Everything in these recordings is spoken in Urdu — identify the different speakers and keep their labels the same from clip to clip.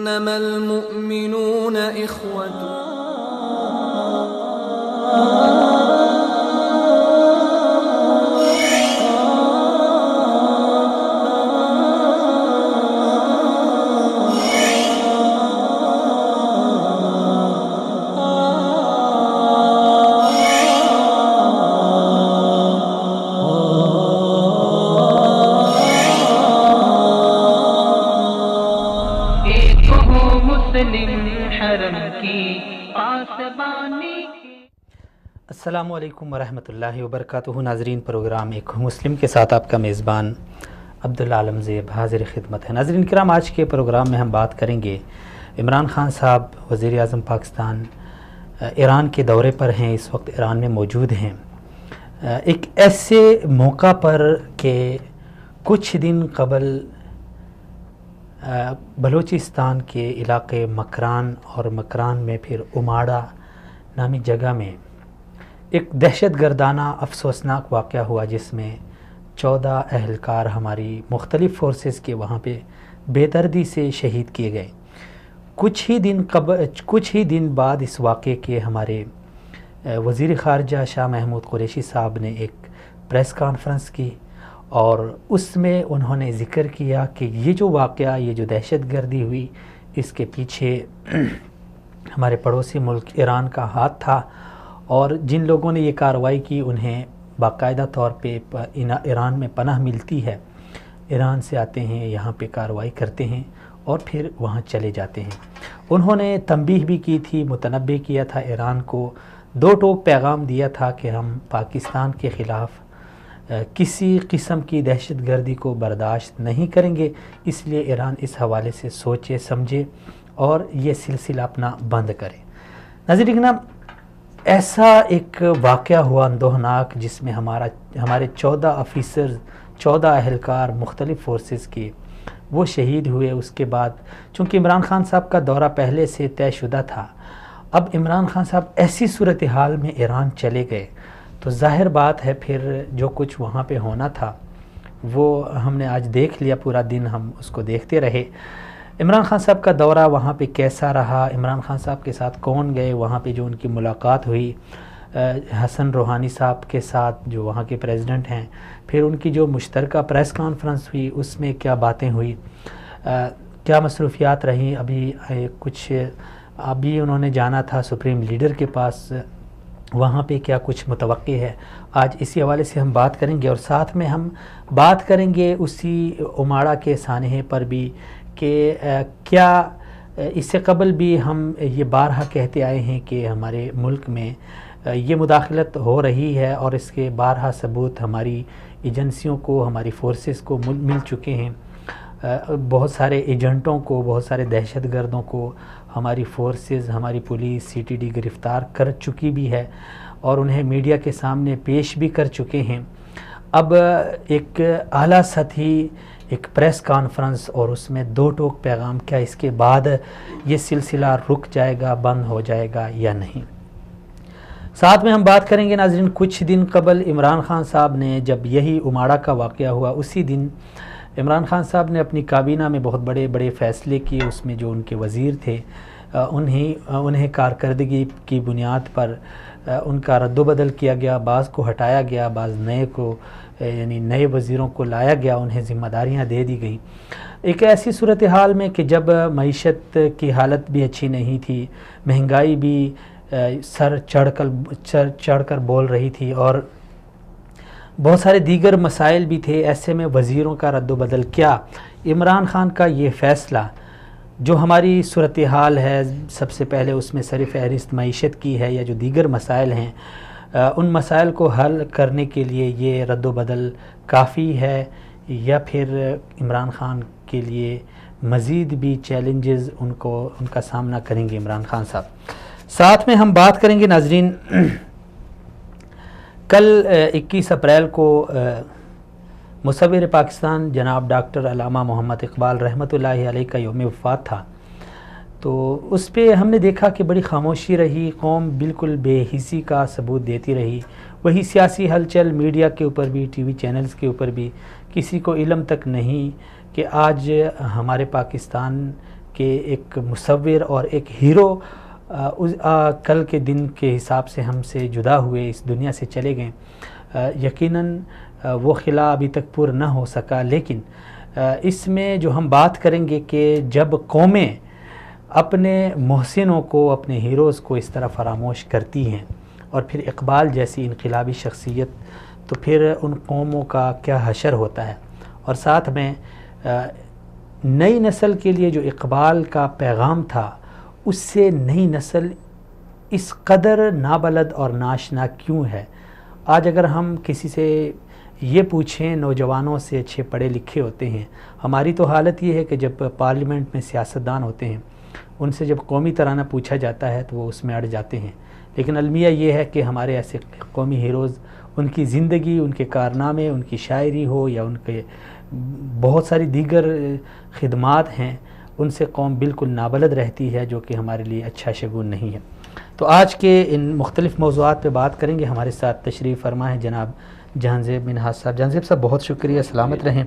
Speaker 1: انما المؤمنون اخوة.
Speaker 2: السلام علیکم ورحمۃ اللہ وبرکاتہ. ناظرین، پروگرام ایک مسلم کے ساتھ آپ کا میزبان عبدالعالم زیب حاضر خدمت ہے. ناظرین کرام، آج کے پروگرام میں ہم بات کریں گے عمران خان صاحب وزیر اعظم پاکستان ایران کے دورے پر ہیں، اس وقت ایران میں موجود ہیں. ایک ایسے موقع پر کہ کچھ دن قبل بلوچستان کے علاقے مکران اور مکران میں پھر اماڑا نامی جگہ میں ایک دہشت گردانہ افسوسناک واقعہ ہوا، جس میں 14 اہلکار ہماری مختلف فورسز کے وہاں پہ بے دردی سے شہید کیے گئے. کچھ ہی دن بعد اس واقعے کے ہمارے وزیر خارجہ شاہ محمود قریشی صاحب نے ایک پریس کانفرنس کی، اور اس میں انہوں نے ذکر کیا کہ یہ جو واقعہ، یہ جو دہشت گردی ہوئی، اس کے پیچھے ہمارے پڑوسی ملک ایران کا ہاتھ تھا، اور جن لوگوں نے یہ کارروائی کی انہیں باقاعدہ طور پہ ایران میں پناہ ملتی ہے. ایران سے آتے ہیں، یہاں پہ کارروائی کرتے ہیں اور پھر وہاں چلے جاتے ہیں. انہوں نے تنبیہ بھی کی تھی، متنبہ کیا تھا ایران کو، دو ٹوک پیغام دیا تھا کہ ہم پاکستان کے خلاف کسی قسم کی دہشت گردی کو برداشت نہیں کریں گے. اس لیے ایران اس حوالے سے سوچے سمجھے اور یہ سلسلہ اپنا بند کرے. ناظرین، ایسا ایک واقعہ ہوا اندوہناک، جس میں ہمارے 14 آفیسر، 14 اہلکار مختلف فورسز کے وہ شہید ہوئے. اس کے بعد چونکہ عمران خان صاحب کا دورہ پہلے سے طے شدہ تھا، اب عمران خان صاحب ایسی صورتحال میں ایران چلے گئے تو ظاہر بات ہے پھر جو کچھ وہاں پہ ہونا تھا وہ ہم نے آج دیکھ لیا. پورا دن ہم اس کو دیکھتے رہے. عمران خان صاحب کا دورہ وہاں پہ کیسا رہا، عمران خان صاحب کے ساتھ کون گئے، وہاں پہ جو ان کی ملاقات ہوئی حسن روحانی صاحب کے ساتھ جو وہاں کے پریزیڈنٹ ہیں، پھر ان کی جو مشترکہ پریس کانفرنس ہوئی اس میں کیا باتیں ہوئی، کیا مصروفیات رہیں. ابھی انہوں نے جانا تھا سپریم لیڈر کے پاس، وہاں پہ کیا کچھ متوقع ہے. آج اسی حوالے سے ہم بات کریں گے، اور ساتھ میں ہم بات کریں گے اسی اماڑا کے سانحے پر بھی کہ کیا اس سے قبل بھی ہم یہ بارہا کہتے آئے ہیں کہ ہمارے ملک میں یہ مداخلت ہو رہی ہے، اور اس کے بارہا ثبوت ہماری ایجنسیوں کو، ہماری فورسز کو مل چکے ہیں. بہت سارے ایجنٹوں کو، بہت سارے دہشت گردوں کو ہماری فورسز، ہماری پولیس، سی ٹی ڈی گرفتار کر چکی بھی ہے اور انہیں میڈیا کے سامنے پیش بھی کر چکے ہیں. اب ایک اعلیٰ سطحی ایک پریس کانفرنس اور اس میں دو ٹوک پیغام، کیا اس کے بعد یہ سلسلہ رک جائے گا، بند ہو جائے گا یا نہیں. ساتھ میں ہم بات کریں گے ناظرین، کچھ دن قبل عمران خان صاحب نے جب یہی اماڑا کا واقعہ ہوا، اسی دن عمران خان صاحب نے اپنی کابینہ میں بہت بڑے بڑے فیصلے کیے. اس میں جو ان کے وزیر تھے انہیں کارکردگی کی بنیاد پر ان کا رد و بدل کیا گیا، بعض کو ہٹایا گیا، بعض نئے وزیروں کو لایا گیا، انہیں ذمہ داریاں دے دی گئیں. ایک ایسی صورتحال میں کہ جب معیشت کی حالت بھی اچھی نہیں تھی، مہنگائی بھی سر چڑھ کر بول رہی تھی، اور بہت سارے دیگر مسائل بھی تھے. ایسے میں وزیروں کا رد و بدل کیا، عمران خان کا یہ فیصلہ جو ہماری صورتحال ہے، سب سے پہلے اس میں سر فہرست معیشت کی ہے، یا جو دیگر مسائل ہیں، ان مسائل کو حل کرنے کے لیے یہ رد و بدل کافی ہے، یا پھر عمران خان کے لیے مزید بھی چیلنجز ان کا سامنا کریں گے عمران خان صاحب. ساتھ میں ہم بات کریں گے ناظرین، کل 21 اپریل کو مصور پاکستان جناب ڈاکٹر علامہ محمد اقبال رحمۃ اللہ علیہ کا یوم وفات تھا. تو اس پہ ہم نے دیکھا کہ بڑی خاموشی رہی، قوم بالکل بے حسی کا ثبوت دیتی رہی. وہی سیاسی ہلچل میڈیا کے اوپر بھی، ٹی وی چینلز کے اوپر بھی، کسی کو علم تک نہیں کہ آج ہمارے پاکستان کہ ایک مصور اور ایک ہیرو کل کے دن کے حساب سے ہم سے جدا ہوئے، اس دنیا سے چلے گئے۔ یقیناً وہ خلا ابھی تک پورا نہ ہو سکا، لیکن اس میں جو ہم بات کریں گے کہ جب قومیں اپنے محسنوں کو، اپنے ہیروز کو اس طرح فراموش کرتی ہیں، اور پھر اقبال جیسی انقلابی شخصیت، تو پھر ان قوموں کا کیا حشر ہوتا ہے۔ اور ساتھ میں نئی نسل کے لیے جو اقبال کا پیغام تھا، اس سے نئی نسل اس قدر نابلد اور ناشنا کیوں ہے۔ آج اگر ہم کسی سے یہ پوچھیں، نوجوانوں سے اچھے پڑھے لکھے ہوتے ہیں، ہماری تو حالت یہ ہے کہ جب پارلیمنٹ میں سیاستدان ہوتے ہیں، ان سے جب قومی ترانہ پوچھا جاتا ہے تو وہ اس میں اڑ جاتے ہیں، لیکن المیہ یہ ہے کہ ہمارے ایسے قومی ہیروز، ان کی زندگی، ان کے کارنامے، ان کی شاعری ہو یا ان کے بہت ساری دیگر خدمات ہیں، ان سے قوم بالکل نابلد رہتی ہے، جو کہ ہمارے لیے اچھا شگون نہیں ہے۔ تو آج کے ان مختلف موضوعات پہ بات کریں گے۔ ہمارے ساتھ تشریف فرما ہے جناب جہانزیب منہاج صاحب۔ جہانزیب صاحب بہت شکریہ، سلامت رہیں۔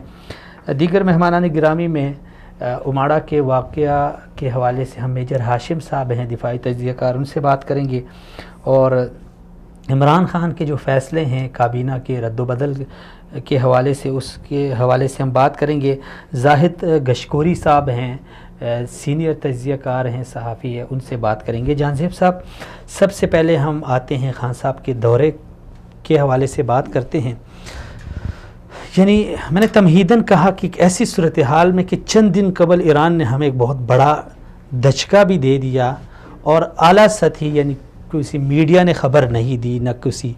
Speaker 2: دیگر مہمانان گرامی میں اماڑہ کے واقعہ کے حوالے سے ہم میجر ہاشم صاحب ہیں، دفاعی تجزیہ کار، ان سے بات کریں گے، اور عمران خان کے جو فیصلے ہیں کابینہ کے رد و بدل کے حوالے سے، اس کے حوالے سے ہم بات کریں گے۔ زاہد گشکوری صاحب ہیں، سینئر تجزیہ کار ہیں، صحافی ہیں، ان سے بات کریں گے۔ جہانزیب صاحب، سب سے پہلے ہم آتے ہیں خان صاحب کے دورے کے حوالے سے بات کرتے ہیں۔ یعنی میں نے تمہیداً کہا کہ ایک ایسی صورتحال میں کہ چند دن قبل ایران نے ہمیں ایک بہت بڑا دھچکا بھی دے دیا، اور اعلیٰ سطحی، یعنی کسی میڈیا نے خبر نہیں دی، نہ کسی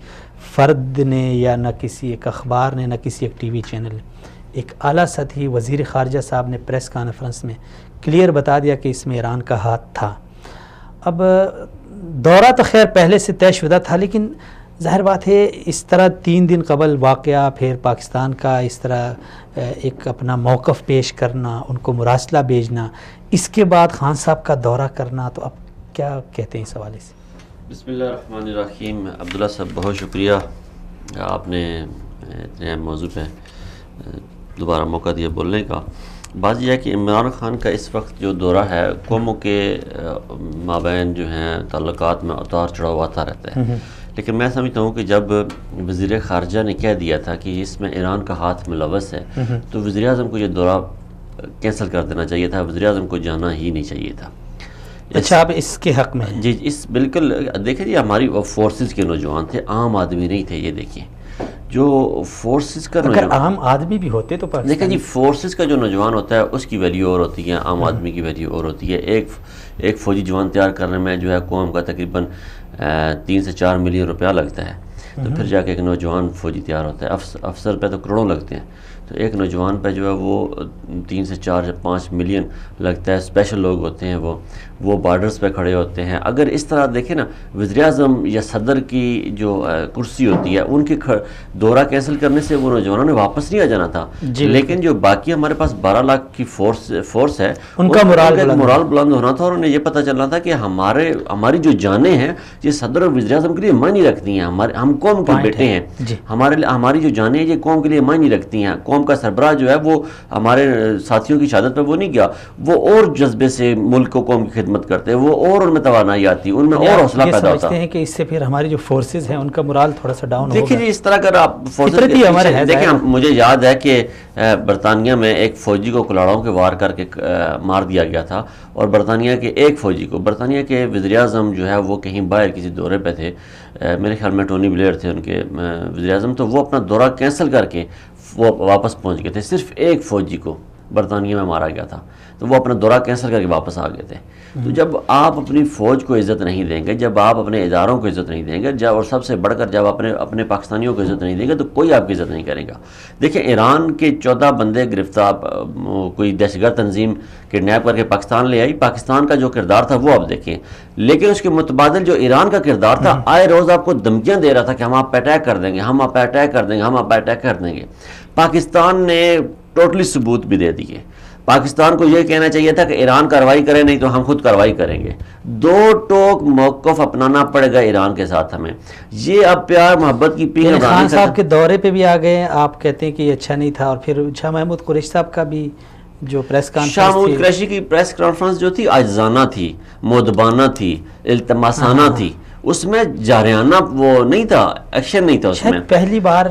Speaker 2: فرد نے، یا نہ کسی ایک اخبار نے، نہ کسی ایک ٹی وی چینل نے، ایک اعلیٰ سطحی وزیر خارجہ صاحب نے پریس کانفرنس میں کلیئر بتا دیا کہ اس میں ایران کا ہاتھ تھا۔ اب دورہ تو خیر پہلے سے طے شدہ تھا، لیکن ظاہر بات ہے اس طرح 3 دن قبل واقعہ، پھر پاکستان کا اس طرح ایک اپنا موقف پیش کرنا، ان کو مراسلہ بھیجنا، اس کے بعد خان صاحب کا دورہ کرنا، تو اب کیا کہتے ہیں اس حوالے سے؟
Speaker 3: بسم اللہ الرحمن الرحیم۔ عبداللہ صاحب بہت شکریہ، آپ نے اتنے اہم موضوع پہ دوبارہ موقع دیا بولنے کا۔ بات یہ ہے کہ عمران خان کا اس وقت جو دورہ ہے، قوموں کے مابین جو ہیں تعلقات میں اتار چڑھاؤ آتا رہتا ہے، لیکن میں سمجھتا ہوں کہ جب وزیر خارجہ نے کہہ دیا تھا کہ اس میں ایران کا ہاتھ ملوث ہے، تو وزیر اعظم کو یہ دورہ کینسل کر دینا چاہیے تھا، وزیر اعظم کو جانا ہی نہیں چاہیے تھا۔
Speaker 2: اچھا، آپ اس کے حق میں؟
Speaker 3: جی، اس بالکل دیکھیں جی، ہماری فورسز کے نوجوان تھے، عام آدمی نہیں تھے۔ یہ دیکھیں جو فورسز کا
Speaker 2: اگر عام آدمی بھی ہوتے تو
Speaker 3: دیکھیں جی، فورسز کا جو نوجوان ہوتا ہے اس کی ویلیو اور ہوتی ہے، عام آدمی کی ویلیو اور ہوتی ہے۔ ایک فوجی جوان تیار کرنے میں جو ہے قوم کا تقریباً 3 سے 4 ملین روپیہ لگتا ہے، تو پھر جا کے ایک نوجوان فوجی تیار ہوتا ہے۔ افسر پہ تو کروڑوں لگتے ہیں، تو ایک نوجوان پہ جو ہے وہ 3 سے 4 سے 5 ملین لگتا ہے۔ اسپیشل لوگ ہوتے ہیں، وہ بارڈرز پہ کھڑے ہوتے ہیں۔ اگر اس طرح دیکھیں نا، وزیر اعظم یا صدر کی جو کرسی ہوتی ہے، ان کے دورہ کینسل کرنے سے وہ نوجوانوں نے واپس نہیں آ جانا تھا، لیکن جو باقی ہمارے پاس 12 لاکھ کی فورس ہے،
Speaker 2: ان کا
Speaker 3: مرال بلند ہونا تھا، اور انہیں یہ پتہ چلنا تھا کہ ہماری جو جانیں ہیں یہ صدر اور وزیر اعظم کے لیے معنی رکھتی ہیں۔ ہم قوم کے بیٹے ہیں، ہماری جو جانیں ہیں یہ قوم کے لیے معنی رکھتی ہیں۔ قوم کا سربراہ جو ہے وہ ہمارے ساتھیوں کی شہادت پہ وہ نہیں گیا، وہ اور جذبے سے ملک کو، قوم کی خدمت کرتے، وہ اور ان میں توانائی آتی، ان میں اور حوصلہ پیدا ہوتا۔
Speaker 2: سمجھتے ہیں کہ اس سے پھر ہماری جو فورسز ہیں ان کا مرال تھوڑا سا ڈاؤن ہوگا؟
Speaker 3: دیکھیں جی، اس طرح اگر آپ فورسز دیکھیں، مجھے یاد ہے کہ برطانیہ میں ایک فوجی کو کلاڑوں کے وار کر کے مار دیا گیا تھا، اور برطانیہ کے ایک فوجی کو، برطانیہ کے وزیر اعظم جو ہے وہ کہیں باہر کسی دورے پہ تھے، میرے خیال میں ٹونی بلیئر تھے ان کے وزیر اعظم، تو وہ اپنا دورہ کینسل کر کے وہ واپس پہنچ گئے تھے۔ صرف ایک فوجی کو برطانیہ میں مارا گیا تھا، تو وہ اپنا دورہ کینسل کر کے واپس آ گئے تھے۔ تو جب آپ اپنی فوج کو عزت نہیں دیں گے، جب آپ اپنے اداروں کو عزت نہیں دیں گے، اور سب سے بڑھ کر جب اپنے پاکستانیوں کو عزت نہیں دیں گے، تو کوئی آپ کی عزت نہیں کرے گا۔ دیکھیں، ایران کے 14 بندے گرفتار، کوئی دہشت گرد تنظیم کڈنیپ کر کے پاکستان لے آئی، پاکستان کا جو کردار تھا وہ آپ دیکھیں، لیکن اس کے متبادل جو ایران کا کردار تھا، آئے روز آپ کو دھمکیاں دے رہا تھا کہ ہم آپ پہ اٹیک کر دیں گے، ہم آپ پہ اٹیک کر دیں گے، ہم آپ پہ اٹیک کر دیں گے۔ پاکستان نے ٹوٹلی ثبوت بھی دے دیے۔ پاکستان کو یہ کہنا چاہیے تھا کہ ایران کارروائی کرے، نہیں تو ہم خود کارروائی کریں گے۔ دو ٹوک موقف اپنانا پڑے گا ایران کے ساتھ ہمیں۔ یہ اب پیار محبت کی پیک
Speaker 2: خان صاحب کے دورے پہ بھی آ گئے، آپ کہتے ہیں کہ یہ اچھا نہیں تھا، اور پھر شاہ محمود قریشی صاحب کا بھی جو پریس کانفرنس
Speaker 3: شاہ محمود قریشی کی پریس کانفرنس جو تھی عاجزانہ تھی، مؤدبانہ تھی، التماسانہ تھی، اس میں جارحانہ وہ نہیں تھا، ایکشن نہیں تھا اس میں.
Speaker 2: پہلی بار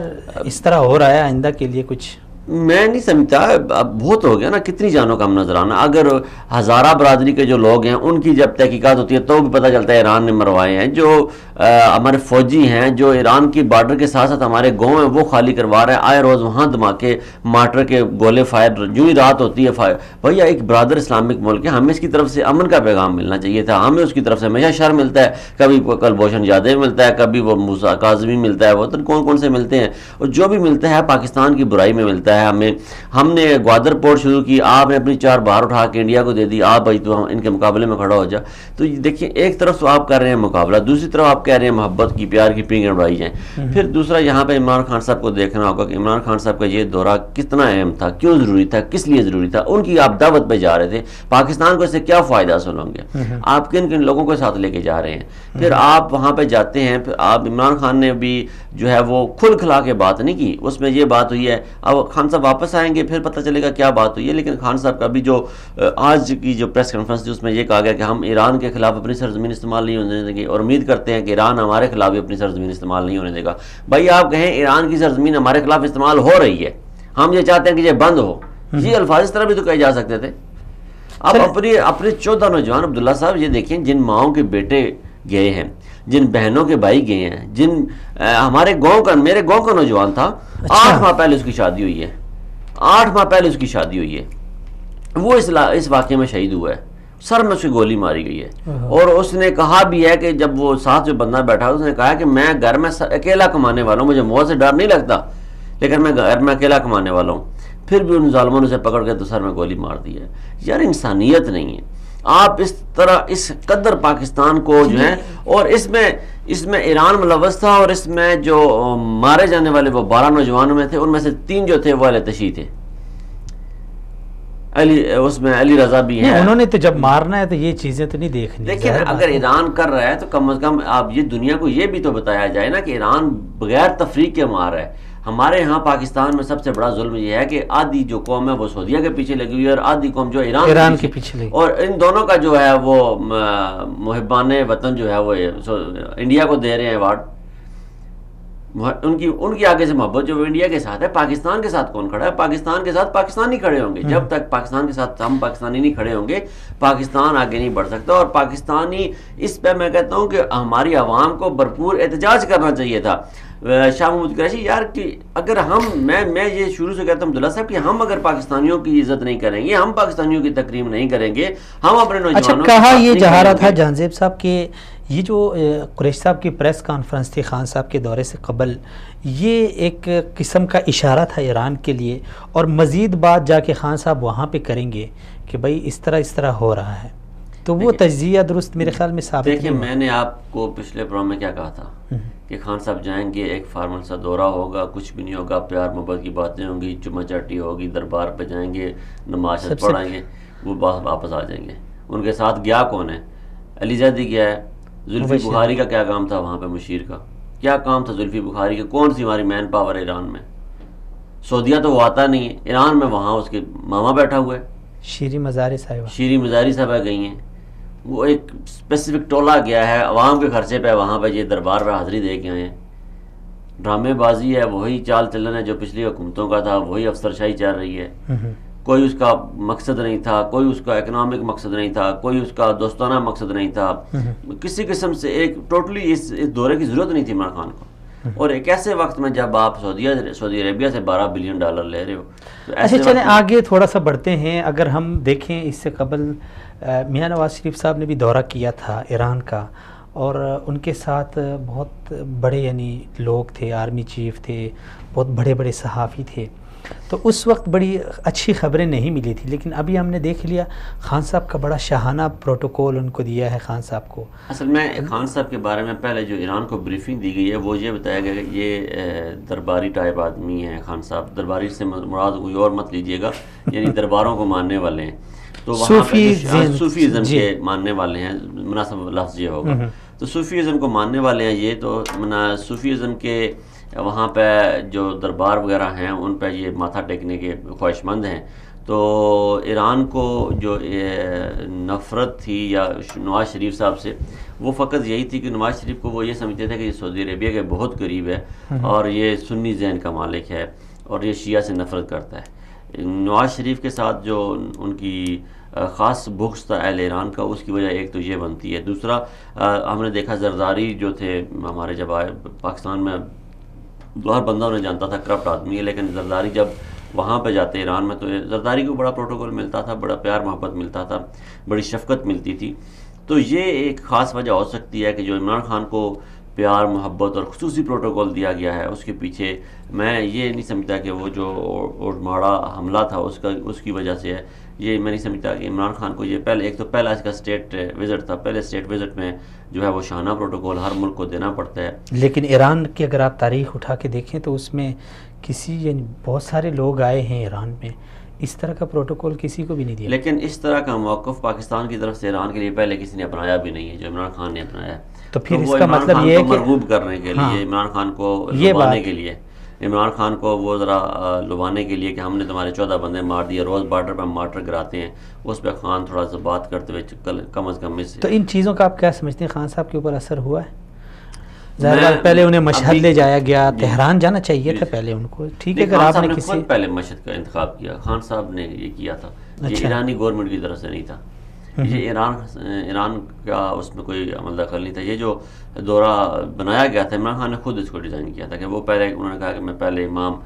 Speaker 2: اس طرح ہو رہا ہے، آئندہ کے لیے کچھ
Speaker 3: میں نہیں سمجھتا. اب بہت ہو گیا نا، کتنی جانوں کا ہم نظرانہ. اگر ہزارہ برادری کے جو لوگ ہیں ان کی جب تحقیقات ہوتی ہے تو بھی پتہ چلتا ہے ایران نے مروائے ہیں. جو ہمارے فوجی ہیں جو ایران کی بارڈر کے ساتھ ساتھ ہمارے گاؤں ہیں وہ خالی کروا رہے ہیں، آئے روز وہاں دھماکے، مارٹر کے گولے فائر، جو ہی رات ہوتی ہے فائر. بھیا ایک برادر اسلامک ملک ہے، ہمیں اس کی طرف سے امن کا پیغام ملنا چاہیے تھا. ہمیں اس کی طرف سے ہمیشہ شر ملتا ہے، کبھی کلبھوشن یادیو ملتا ہے، کبھی وہ موسیٰ کاظمی ملتا ہے، وہ کون کون سے ملتے ہیں، اور جو بھی ملتا ہے پاکستان کی برائی میں ملتا ہے. ہم نے گوادر پورٹ شروع کی، آپ نے اپنی 4 باہر اٹھا کے انڈیا کو دے دی، آپ بھائی تو ان کے مقابلے میں کھڑا ہو جا. تو دیکھیں ایک طرف تو آپ کر رہے ہیں مقابلہ، دوسری طرف آپ کہہ رہے ہیں محبت کی، پیار کی پینگیں اڑائی جائیں. پھر دوسرا یہاں پہ عمران خان صاحب کو دیکھنا ہوگا کہ عمران خان صاحب کا یہ دورہ کتنا اہم تھا، کیوں ضروری تھا، کس لیے ضروری تھا. ان کی آپ دعوت پہ جا رہے تھے، پاکستان کو اس سے کیا فائدہ حاصل ہوں گے، آپ کن کن لوگوں کے ساتھ لے کے جا رہے ہیں. پھر آپ وہاں پہ جاتے ہیں، پھر آپ عمران خان نے بھی جو ہے وہ کھل کھلا کے بات نہیں کی. اس میں یہ بات ہوئی ہے، اب خان صاحب واپس آئیں گے پھر پتہ چلے گا کیا بات ہوئی ہے. لیکن خان صاحب کا بھی جو آج کی جو پریس کانفرنس تھی اس میں یہ کہا گیا کہ ہم ایران کے خلاف اپنی سرزمین استعمال نہیں ہونے دیں گے، اور امید کرتے ہیں کہ ایران ہمارے خلاف بھی اپنی سرزمین استعمال نہیں ہونے دے گا. بھائی آپ کہیں ایران کی سرزمین ہمارے خلاف استعمال ہو رہی ہے، ہم یہ چاہتے ہیں کہ یہ بند ہو. یہ الفاظ اس طرح بھی تو کہے جا سکتے تھے. اب اپنے 14 نوجوان عبداللہ صاحب یہ دیکھیں، جن ماؤں کے بیٹے گئے ہیں، جن بہنوں کے بھائی گئے ہیں، جن ہمارے گاؤں کا، میرے گاؤں کا نوجوان تھا، 8 ماہ پہلے اس کی شادی ہوئی ہے، 8 ماہ پہلے اس کی شادی ہوئی ہے، وہ اس واقعے میں شہید ہوا ہے، سر میں اس کی گولی ماری گئی ہے. اور اس نے کہا بھی ہے کہ جب وہ ساتھ جو بندہ بیٹھا اس نے کہا کہ میں گھر میں اکیلا کمانے والا ہوں، مجھے موت سے ڈر نہیں لگتا، لیکن میں گھر میں اکیلا کمانے والا ہوں. پھر بھی ان ظالموں نے اسے پکڑ کے تو سر میں گولی مار دی ہے. یار انسانیت نہیں ہے. آپ اس طرح اس قدر پاکستان کو جو ہے، اور اس میں ایران ملوث تھا، اور اس میں جو مارے جانے والے وہ 12 نوجوانوں میں تھے، ان میں سے 3 جو تھے وہ اہل تشیع تھے. اس میں علی رضا بھی ہیں.
Speaker 2: انہوں نے تو جب مارنا ہے تو یہ چیزیں تو نہیں دیکھنی.
Speaker 3: لیکن اگر ایران کر رہا ہے تو کم از کم آپ یہ دنیا کو یہ بھی تو بتایا جائے نا کہ ایران بغیر تفریق کے مار ہے. ہمارے ہاں پاکستان میں سب سے بڑا ظلم یہ ہے کہ آدھی جو قوم ہے وہ سعودیہ کے پیچھے لگی ہوئی ہے، اور آدھی قوم جو ایران کے پیچھے لگی، اور ان دونوں کا جو ہے وہ محبان وطن جو ہے وہ انڈیا کو دے رہے ہیں ایوارڈ. ان کی آگے سے محبت جو انڈیا کے ساتھ ہے. پاکستان کے ساتھ کون کھڑا ہے؟ پاکستان کے ساتھ پاکستانی کھڑے ہوں گے. جب تک پاکستان کے ساتھ ہم پاکستانی نہیں کھڑے ہوں گے پاکستان آگے نہیں بڑھ سکتا. اور پاکستانی اس پہ میں کہتا ہوں کہ ہماری عوام کو بھرپور احتجاج کرنا چاہیے تھا. شاہ محمود قریشی یار کہ اگر میں یہ شروع سے کہتا ہوں عبداللہ صاحب کہ ہم اگر پاکستانیوں کی عزت نہیں کریں گے، ہم پاکستانیوں کی تکریم نہیں کریں گے، ہم اپنے نوجوانوں
Speaker 2: کہا یہ جہاں رہا تھا جہانزیب صاحب کہ یہ جو قریشی صاحب کی پریس کانفرنس تھی خان صاحب کے دورے سے قبل، یہ ایک قسم کا اشارہ تھا ایران کے لیے، اور مزید بات جا کے خان صاحب وہاں پہ کریں گے کہ بھائی اس طرح ہو رہا ہے. تو وہ تجزیہ درست میرے خیال میں ثابت نہیں.
Speaker 3: دیکھیں میں نے آپ کو پچھلے پروگرام میں کیا کہا تھا کہ خان صاحب جائیں گے، ایک فارمل سا دورہ ہوگا، کچھ بھی نہیں ہوگا، پیار محبت کی باتیں ہوں گی، چما چاٹی ہوگی، دربار پہ جائیں گے، نماز پڑھائیں گے، وہ واپس آ جائیں گے. ان کے ساتھ گیا کون ہے؟ علی زیدی گیا ہے. زلفی بخاری کا کیا کام تھا وہاں پہ؟ مشیر کا کیا کام تھا؟ زلفی بخاری کا کون سی ہماری مین پاور ہے ایران میں؟ سعودیہ تو وہ آتا نہیں ہے ایران میں، وہاں اس کے ماما بیٹھا ہوا ہے. شیریں مزاری صاحبہ گئی ہیں. وہ ایک اسپیسیفک ٹولہ گیا ہے عوام کے خرچے پہ، وہاں پہ یہ دربار پہ حاضری دے کے آئے ہیں. ڈرامے بازی ہے، وہی چال چلن ہے جو پچھلی حکومتوں کا تھا، وہی افسرشاہی چل رہی ہے. کوئی اس کا مقصد نہیں تھا، کوئی اس کا اکنامک مقصد نہیں تھا، کوئی اس کا دوستانہ مقصد نہیں تھا. کسی قسم سے ایک ٹوٹلی اس دورے کی ضرورت نہیں تھی عمران خان کو. اور ایک ایسے وقت میں جب آپ سعودی عربیہ سے $12 بلین لے رہے ہو.
Speaker 2: اچھا چلیں آگے تھوڑا سا بڑھتے ہیں. اگر ہم دیکھیں اس سے قبل میاں نواز شریف صاحب نے بھی دورہ کیا تھا ایران کا، اور ان کے ساتھ بہت بڑے یعنی لوگ تھے، آرمی چیف تھے، بہت بڑے بڑے صحافی تھے. تو اس وقت بڑی اچھی خبریں نہیں ملی تھی. لیکن ابھی ہم نے دیکھ لیا خان صاحب کا بڑا شاہانہ پروٹوکول ان کو دیا ہے خان صاحب کو.
Speaker 3: اصل میں خان صاحب کے بارے میں پہلے جو ایران کو بریفنگ دی گئی ہے وہ یہ بتایا گیا کہ یہ درباری ٹائپ آدمی ہیں. خان صاحب درباری سے مراد کوئی اور مت لیجئے گا، یعنی درباروں کو ماننے والے ہیں. تو وہاں صوفیزم کے ماننے والے ہیں، مناسب لفظ یہ ہوگا. تو صوفیزم کو ماننے والے ہیں یہ. تو صوفیزم کے وہاں پہ جو دربار وغیرہ ہیں ان پہ یہ ماتھا ٹیکنے کے خواہش مند ہیں. تو ایران کو جو نفرت تھی یا نواز شریف صاحب سے، وہ فقط یہی تھی کہ نواز شریف کو وہ یہ سمجھتے تھے کہ یہ سعودی عربیہ کے بہت قریب ہے اور یہ سنی ذہن کا مالک ہے اور یہ شیعہ سے نفرت کرتا ہے۔ نواز شریف کے ساتھ جو ان کی خاص بغض تھا اہل ایران کا، اس کی وجہ ایک تو یہ بنتی ہے۔ دوسرا ہم نے دیکھا زرداری جو تھے ہمارے جب آئے پاکستان میں، ہر بندہ انہیں جانتا تھا کرپٹ آدمی ہے، لیکن زرداری جب وہاں پہ جاتے ایران میں تو زرداری کو بڑا پروٹوکول ملتا تھا، بڑا پیار محبت ملتا تھا، بڑی شفقت ملتی تھی۔ تو یہ ایک خاص وجہ ہو سکتی ہے کہ جو عمران خان کو پیار محبت اور خصوصی پروٹوکول دیا گیا ہے، اس کے پیچھے میں یہ نہیں سمجھتا کہ وہ جو اوڑماڑا حملہ تھا اس کی وجہ سے ہے۔ یہ میں نہیں سمجھتا کہ عمران خان کو یہ پہلا اس کا اسٹیٹ وزٹ تھا، پہلے اسٹیٹ وزٹ میں جو ہے وہ شاہانہ پروٹوکول ہر ملک کو دینا پڑتا ہے۔
Speaker 2: لیکن ایران کی اگر آپ تاریخ اٹھا کے دیکھیں تو اس میں یعنی بہت سارے لوگ آئے ہیں ایران میں، اس طرح کا پروٹوکول کسی کو بھی نہیں دیا۔
Speaker 3: لیکن اس طرح کا موقف پاکستان کی طرف سے ایران کے لیے پہلے کسی نے اپنایا بھی نہیں ہے جو عمران خان نے اپنایا ہے۔
Speaker 2: تو پھر اس کا مطلب یہ ہے کہ
Speaker 3: مرغوب کرنے کے لیے، عمران خان کو لبانے کے لیے، عمران خان کو وہ ذرا لبانے کے لیے کہ ہم نے تمہارے 14 بندے مار دیے، روز بارڈر پہ ہم مارٹر گراتے ہیں، اس پہ خان تھوڑا سا بات کرتے ہوئے کم از کم اس۔
Speaker 2: تو ان چیزوں کا آپ کیا سمجھتے ہیں، خان صاحب کے اوپر اثر ہوا ہے؟ ظاہر بات پہلے انہیں مشہد لے جایا گیا، تہران جانا چاہیے تھا پہلے ان کو، ٹھیک ہے، اگر آپ نے کسی
Speaker 3: پہلے مشہد کا انتخاب کیا، خان صاحب نے یہ کیا تھا، یہ ایرانی گورنمنٹ کی طرف سے نہیں تھا، یہ ایران کا اس میں کوئی عمل دخل نہیں تھا۔ یہ جو دورہ بنایا گیا تھا عمران خان نے خود اس کو ڈیزائن کیا تھا کہ وہ پہلے انہوں نے کہا کہ میں پہلے امام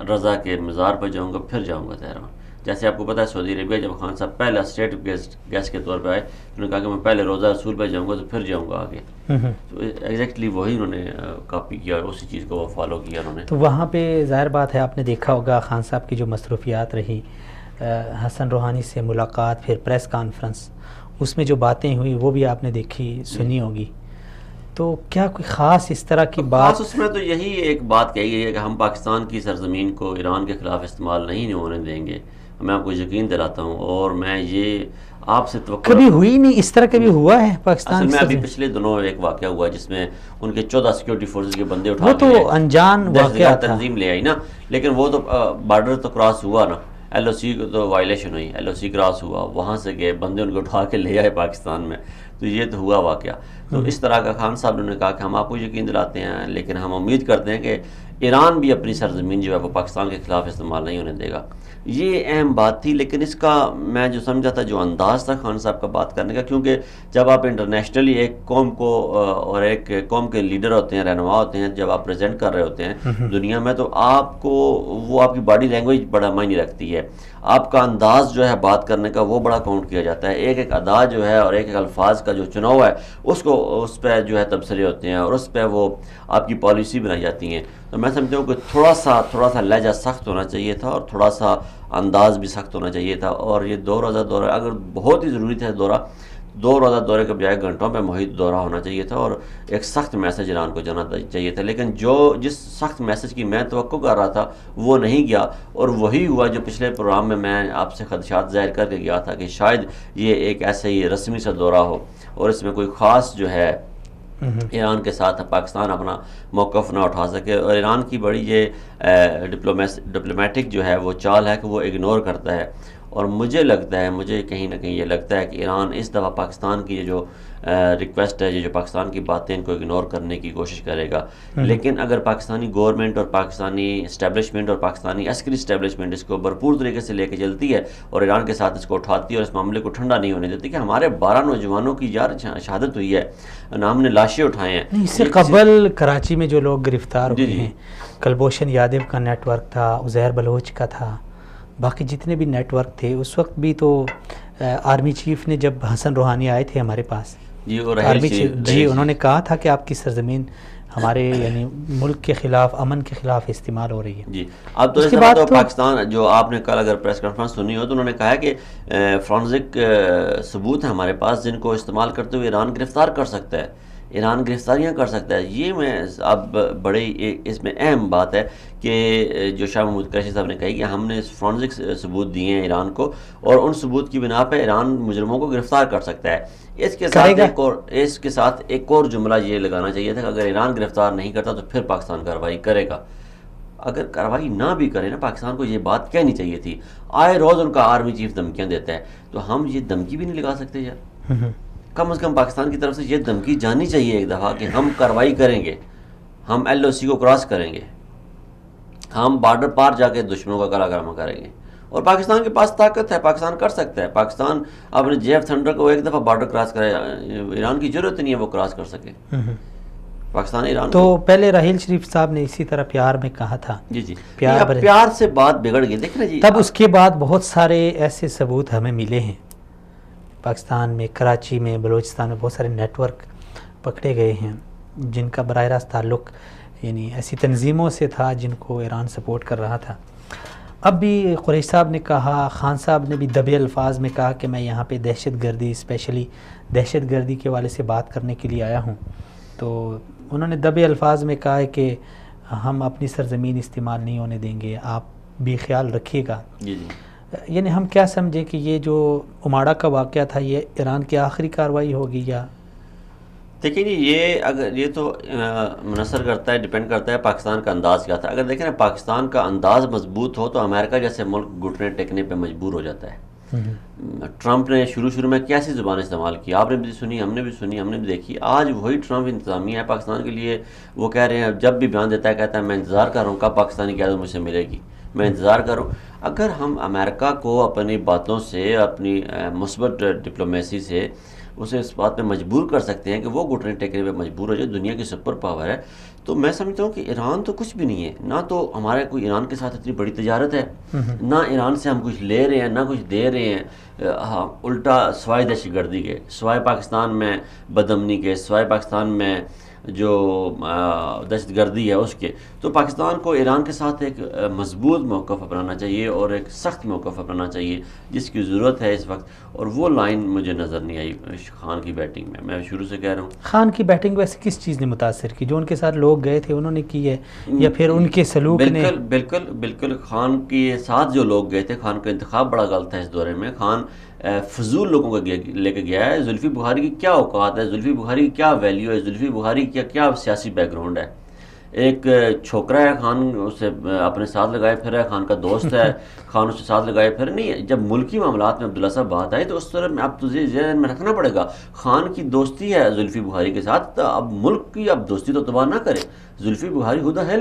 Speaker 3: رضا کے مزار پر جاؤں گا پھر جاؤں گا تہران۔ جیسے آپ کو پتہ ہے سعودی عربیہ جب خان صاحب پہلے اسٹیٹ گیسٹ کے طور پہ آئے، انہوں نے کہا کہ میں پہلے روزہ رسول پہ جاؤں گا تو پھر جاؤں گا آگے۔ تو ایگزیکٹلی وہی انہوں نے کاپی کیا اور اسی چیز کو وہ فالو کیا انہوں نے۔
Speaker 2: تو وہاں پہ ظاہر بات ہے آپ نے دیکھا ہوگا خان صاحب کی جو مصروفیات رہی، حسن روحانی سے ملاقات، پھر پریس کانفرنس، اس میں جو باتیں ہوئی وہ بھی آپ نے دیکھی سنی ہوگی۔ تو کیا کوئی خاص اس طرح کی بات؟
Speaker 3: اس میں تو یہی ایک بات کہی گئی ہے کہ ہم پاکستان کی سرزمین کو ایران کے خلاف استعمال نہیں ہونے دیں گے، میں آپ کو یقین دلاتا ہوں۔ اور میں یہ آپ سے توقع
Speaker 2: کبھی ہوئی نہیں اس طرح، کبھی ہوا ہے پاکستان
Speaker 3: میں ابھی پچھلے دنوں ایک واقعہ ہوا جس میں ان کے 14 سیکورٹی فورسز کے بندے اٹھا
Speaker 2: وہ تو انجان واقعہ تھا،
Speaker 3: تنظیم لے آئی نا، لیکن وہ تو بارڈر تو کراس ہوا نا، ایل او سی کو تو وائلیشن ہوئی، ایل او سی کراس ہوا، وہاں سے گئے بندے ان کو اٹھا کے لے آئے پاکستان میں۔ تو یہ تو ہوا واقعہ۔ تو اس طرح کا خان صاحب نے کہا کہ ہم آپ کو یقین دلاتے ہیں، لیکن ہم امید کرتے ہیں کہ ایران بھی اپنی سرزمین جو ہے وہ پاکستان کے خلاف استعمال نہیں ہونے دے گا۔ یہ اہم بات تھی، لیکن اس کا میں جو سمجھا تھا، جو انداز تھا خان صاحب کا بات کرنے کا، کیونکہ جب آپ انٹرنیشنلی ایک قوم کو اور ایک قوم کے لیڈر ہوتے ہیں، رہنما ہوتے ہیں، جب آپ پریزنٹ کر رہے ہوتے ہیں دنیا میں، تو آپ کو وہ آپ کی باڈی لینگویج بڑا معنی رکھتی ہے، آپ کا انداز جو ہے بات کرنے کا وہ بڑا کاؤنٹ کیا جاتا ہے، ایک ایک ادا جو ہے اور ایک ایک الفاظ کا جو چناؤ ہے اس پہ جو ہے تبصرے ہوتے ہیں اور اس پہ وہ آپ کی پالیسی بنائی جاتی ہیں۔ تو میں سمجھتا ہوں کہ تھوڑا سا لہجہ سخت ہونا چاہیے تھا اور تھوڑا سا انداز بھی سخت ہونا چاہیے تھا، اور یہ 2 روزہ دورہ اگر بہت ہی ضروری تھا، 2 روزہ دورے کے بجائے گھنٹوں پہ محیط دورہ ہونا چاہیے تھا اور ایک سخت میسج ایران کو جانا چاہیے تھا، لیکن جس سخت میسج کی میں توقع کر رہا تھا وہ نہیں گیا، اور وہی ہوا جو پچھلے پروگرام میں آپ سے خدشات ظاہر کر کے گیا تھا کہ شاید یہ ایک ایسا ہی رسمی سا دورہ ہو اور اس میں کوئی خاص جو ہے ایران کے ساتھ پاکستان اپنا موقف نہ اٹھا سکے، اور ایران کی بڑی یہ ڈپلومیٹک جو ہے وہ چال ہے کہ وہ اگنور کرتا ہے، اور مجھے کہیں نہ کہیں یہ لگتا ہے کہ ایران اس دفعہ پاکستان کی جو ریکویسٹ ہے، جو پاکستان کی باتیں ان کو اگنور کرنے کی کوشش کرے گا، لیکن اگر پاکستانی گورنمنٹ اور پاکستانی اسٹیبلشمنٹ اور پاکستانی عسکری اسٹیبلشمنٹ اس کو بھرپور طریقے سے لے کے چلتی ہے اور ایران کے ساتھ اس کو اٹھاتی ہے اور اس معاملے کو ٹھنڈا نہیں ہونے دیتی کہ ہمارے 12 نوجوانوں کی یار شہادت ہوئی ہے، ہم نے لاشیں اٹھائے ہیں۔
Speaker 2: اس سے قبل کراچی میں جو لوگ گرفتار ہوئے ہیں، کلبھوشن یادو کا نیٹ ورک تھا، عزیر بلوچ کا تھا، باقی جتنے بھی نیٹ ورک تھے، اس وقت بھی تو آرمی چیف نے جب حسن روحانی آئے تھے ہمارے پاس، انہوں نے کہا تھا کہ آپ کی سرزمین ہمارے یعنی ملک کے خلاف، امن کے خلاف استعمال ہو رہی ہے۔
Speaker 3: جی اب تو اس کے بعد پاکستان جو آپ نے کل اگر پریس کانفرنس سنی ہو تو انہوں نے کہا کہ فرانزک ثبوت ہیں ہمارے پاس جن کو استعمال کرتے ہوئے ایران گرفتار کر سکتا ہے، ایران گرفتاریاں کر سکتا ہے۔ یہ میں اب بڑے اس میں اہم بات ہے کہ جو شاہ محمود قریشی صاحب نے کہی کہ ہم نے فرانزک ثبوت دیے ہیں ایران کو، اور ان ثبوت کی بنا پہ ایران مجرموں کو گرفتار کر سکتا ہے۔ اس کے ساتھ ایک اور جملہ یہ لگانا چاہیے تھا کہ اگر ایران گرفتار نہیں کرتا تو پھر پاکستان کارروائی کرے گا۔ اگر کارروائی نہ بھی کرے نا، پاکستان کو یہ بات کہنی چاہیے تھی. آئے روز ان کا آرمی چیف دھمکیاں دیتا ہے، تو ہم یہ دھمکی بھی نہیں لگا سکتے یار. کم از کم پاکستان کی طرف سے یہ دھمکی جانی چاہیے ایک دفعہ کہ ہم کارروائی کریں گے، ہم LOC کو کراس کریں گے، ہم بارڈر پار جا کے دشمنوں کا گلا گرما کریں گے. اور پاکستان کے پاس طاقت ہے، پاکستان کر سکتا ہے. پاکستان اپنے JF تھنڈر کو ایک دفعہ بارڈر کراس کرے، ایران کی ضرورت نہیں ہے وہ کراس کر سکے. پاکستان ایران
Speaker 2: تو پہلے راحیل شریف صاحب نے اسی طرح پیار میں کہا تھا.
Speaker 3: جی پیار سے بات بگڑ گئی. دیکھیں جی،
Speaker 2: تب اس کے بعد بہت سارے ایسے ثبوت ہمیں ملے ہیں. پاکستان میں، کراچی میں، بلوچستان میں بہت سارے نیٹ ورک پکڑے گئے ہیں جن کا براہ راست تعلق یعنی ایسی تنظیموں سے تھا جن کو ایران سپورٹ کر رہا تھا. اب بھی قریش صاحب نے کہا، خان صاحب نے بھی دبے الفاظ میں کہا کہ میں یہاں پہ دہشت گردی، اسپیشلی دہشت گردی کے حوالے سے بات کرنے کے لیے آیا ہوں. تو انہوں نے دبے الفاظ میں کہا ہے کہ ہم اپنی سرزمین استعمال نہیں ہونے دیں گے، آپ بھی خیال رکھیے گا. یعنی ہم کیا سمجھیں کہ یہ جو اماڑا کا واقعہ تھا یہ ایران کی آخری کارروائی ہوگی یا؟
Speaker 3: دیکھیں جی، یہ تو منحصر کرتا ہے، ڈیپینڈ کرتا ہے پاکستان کا انداز کیا تھا. اگر دیکھیں نا پاکستان کا انداز مضبوط ہو تو امریکہ جیسے ملک گھٹنے ٹیکنے پہ مجبور ہو جاتا ہے. ٹرمپ نے شروع میں کیسی زبان استعمال کی، آپ نے بھی سنی، ہم نے بھی سنی، ہم نے بھی دیکھی. آج وہی ٹرمپ انتظامیہ ہے پاکستان کے لیے. وہ کہہ رہے ہیں، جب بھی بیان دیتا ہے کہتا ہے میں انتظار کر رہا ہوں کب پاکستانی قیادت مجھ سے ملے گی، میں انتظار کروں. اگر ہم امریکہ کو اپنی باتوں سے، اپنی مثبت ڈپلومیسی سے اسے اس بات پہ مجبور کر سکتے ہیں کہ وہ گھٹنے ٹیکنے پہ مجبور ہو جائے، دنیا کی سپر پاور ہے، تو میں سمجھتا ہوں کہ ایران تو کچھ بھی نہیں ہے. نہ تو ہمارے کوئی ایران کے ساتھ اتنی بڑی تجارت ہے، نہ ایران سے ہم کچھ لے رہے ہیں، نہ کچھ دے رہے ہیں. الٹا سوائے دہشت گردی کے، سوائے پاکستان میں بدامنی کے، سوائے پاکستان میں جو دہشت گردی ہے اس کے، تو پاکستان کو ایران کے ساتھ ایک مضبوط موقف اپنانا چاہیے اور ایک سخت موقف اپنانا چاہیے جس کی ضرورت ہے اس وقت. اور وہ لائن مجھے نظر نہیں آئی خان کی بیٹنگ میں شروع سے کہہ رہا ہوں.
Speaker 2: خان کی بیٹنگ ویسے کس چیز نے متاثر کی؟ جو ان کے ساتھ لوگ گئے تھے انہوں نے کی ہے یا پھر ان کے سلوک نے؟
Speaker 3: بالکل خان کے ساتھ جو لوگ گئے تھے، خان کا انتخاب بڑا غلط ہے اس دورے میں. خان فضول لوگوں کو لے کے گیا ہے. زلفی بخاری کی کیا اوقات ہے، زلفی بخاری کی کیا ویلیو ہے، زلفی بخاری کی کیا سیاسی بیک گراؤنڈ ہے. ایک چھوکرا ہے، خان اسے اپنے ساتھ لگائے پھر ہے، خان کا دوست ہے، خان اسے ساتھ لگائے پھر نہیں. جب ملکی معاملات میں عبداللہ صاحب بات آئی تو اس طرح میں اب تجھے ذہن میں رکھنا پڑے گا خان کی دوستی ہے زلفی بخاری کے ساتھ، تو اب ملک کی اب دوستی تو تباہ نہ کرے. زلفی بخاری خدا ہے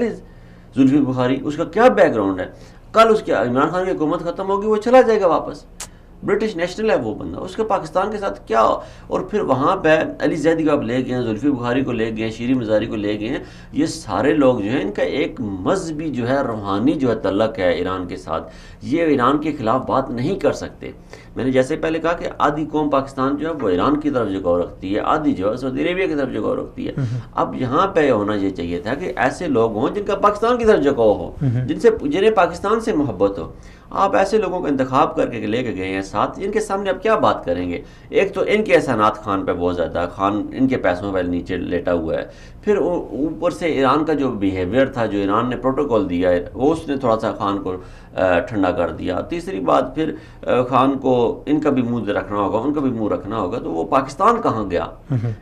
Speaker 3: زلفی بخاری، اس کا کیا بیک گراؤنڈ ہے؟ کل اس کے عمران خان کی حکومت ختم ہوگی، وہ چلا جائے گا واپس، برٹش نیشنل ہے وہ بندہ، اس کا پاکستان کے ساتھ کیا. اور پھر وہاں پہ علی زیدی کو آپ لے گئے ہیں، زلفی بخاری کو لے گئے ہیں، شیریں مزاری کو لے گئے ہیں. یہ سارے لوگ جو ہیں ان کا ایک مذہبی جو ہے، روحانی جو ہے تعلق ہے ایران کے ساتھ. یہ ایران کے خلاف بات نہیں کر سکتے. میں نے جیسے پہلے کہا کہ آدھی قوم پاکستان جو ہے وہ ایران کی طرف جگاؤ رکھتی ہے، آدھی جو ہے سعودی عربیہ کی طرف جگاؤ رکھتی ہے. اب یہاں پہ ہونا یہ چاہیے تھا کہ ایسے لوگ ہوں جن کا پاکستان کی طرف جگاؤ ہو، جنہیں پاکستان سے محبت ہو. آپ ایسے لوگوں کا انتخاب کر کے لے کے گئے ہیں ساتھ، ان کے سامنے اب کیا بات کریں گے؟ ایک تو ان کے احسانات خان پہ بہت زیادہ، خان ان کے پیسوں پہ نیچے لیٹا ہوا ہے. پھر اوپر سے ایران کا جو بیہیویئر تھا، جو ایران نے پروٹوکول دیا ہے، وہ اس نے تھوڑا سا خان کو ٹھنڈا کر دیا. تیسری بات پھر خان کو ان کا بھی منہ رکھنا ہوگا، ان کا بھی منہ رکھنا ہوگا. تو وہ پاکستان کہاں گیا؟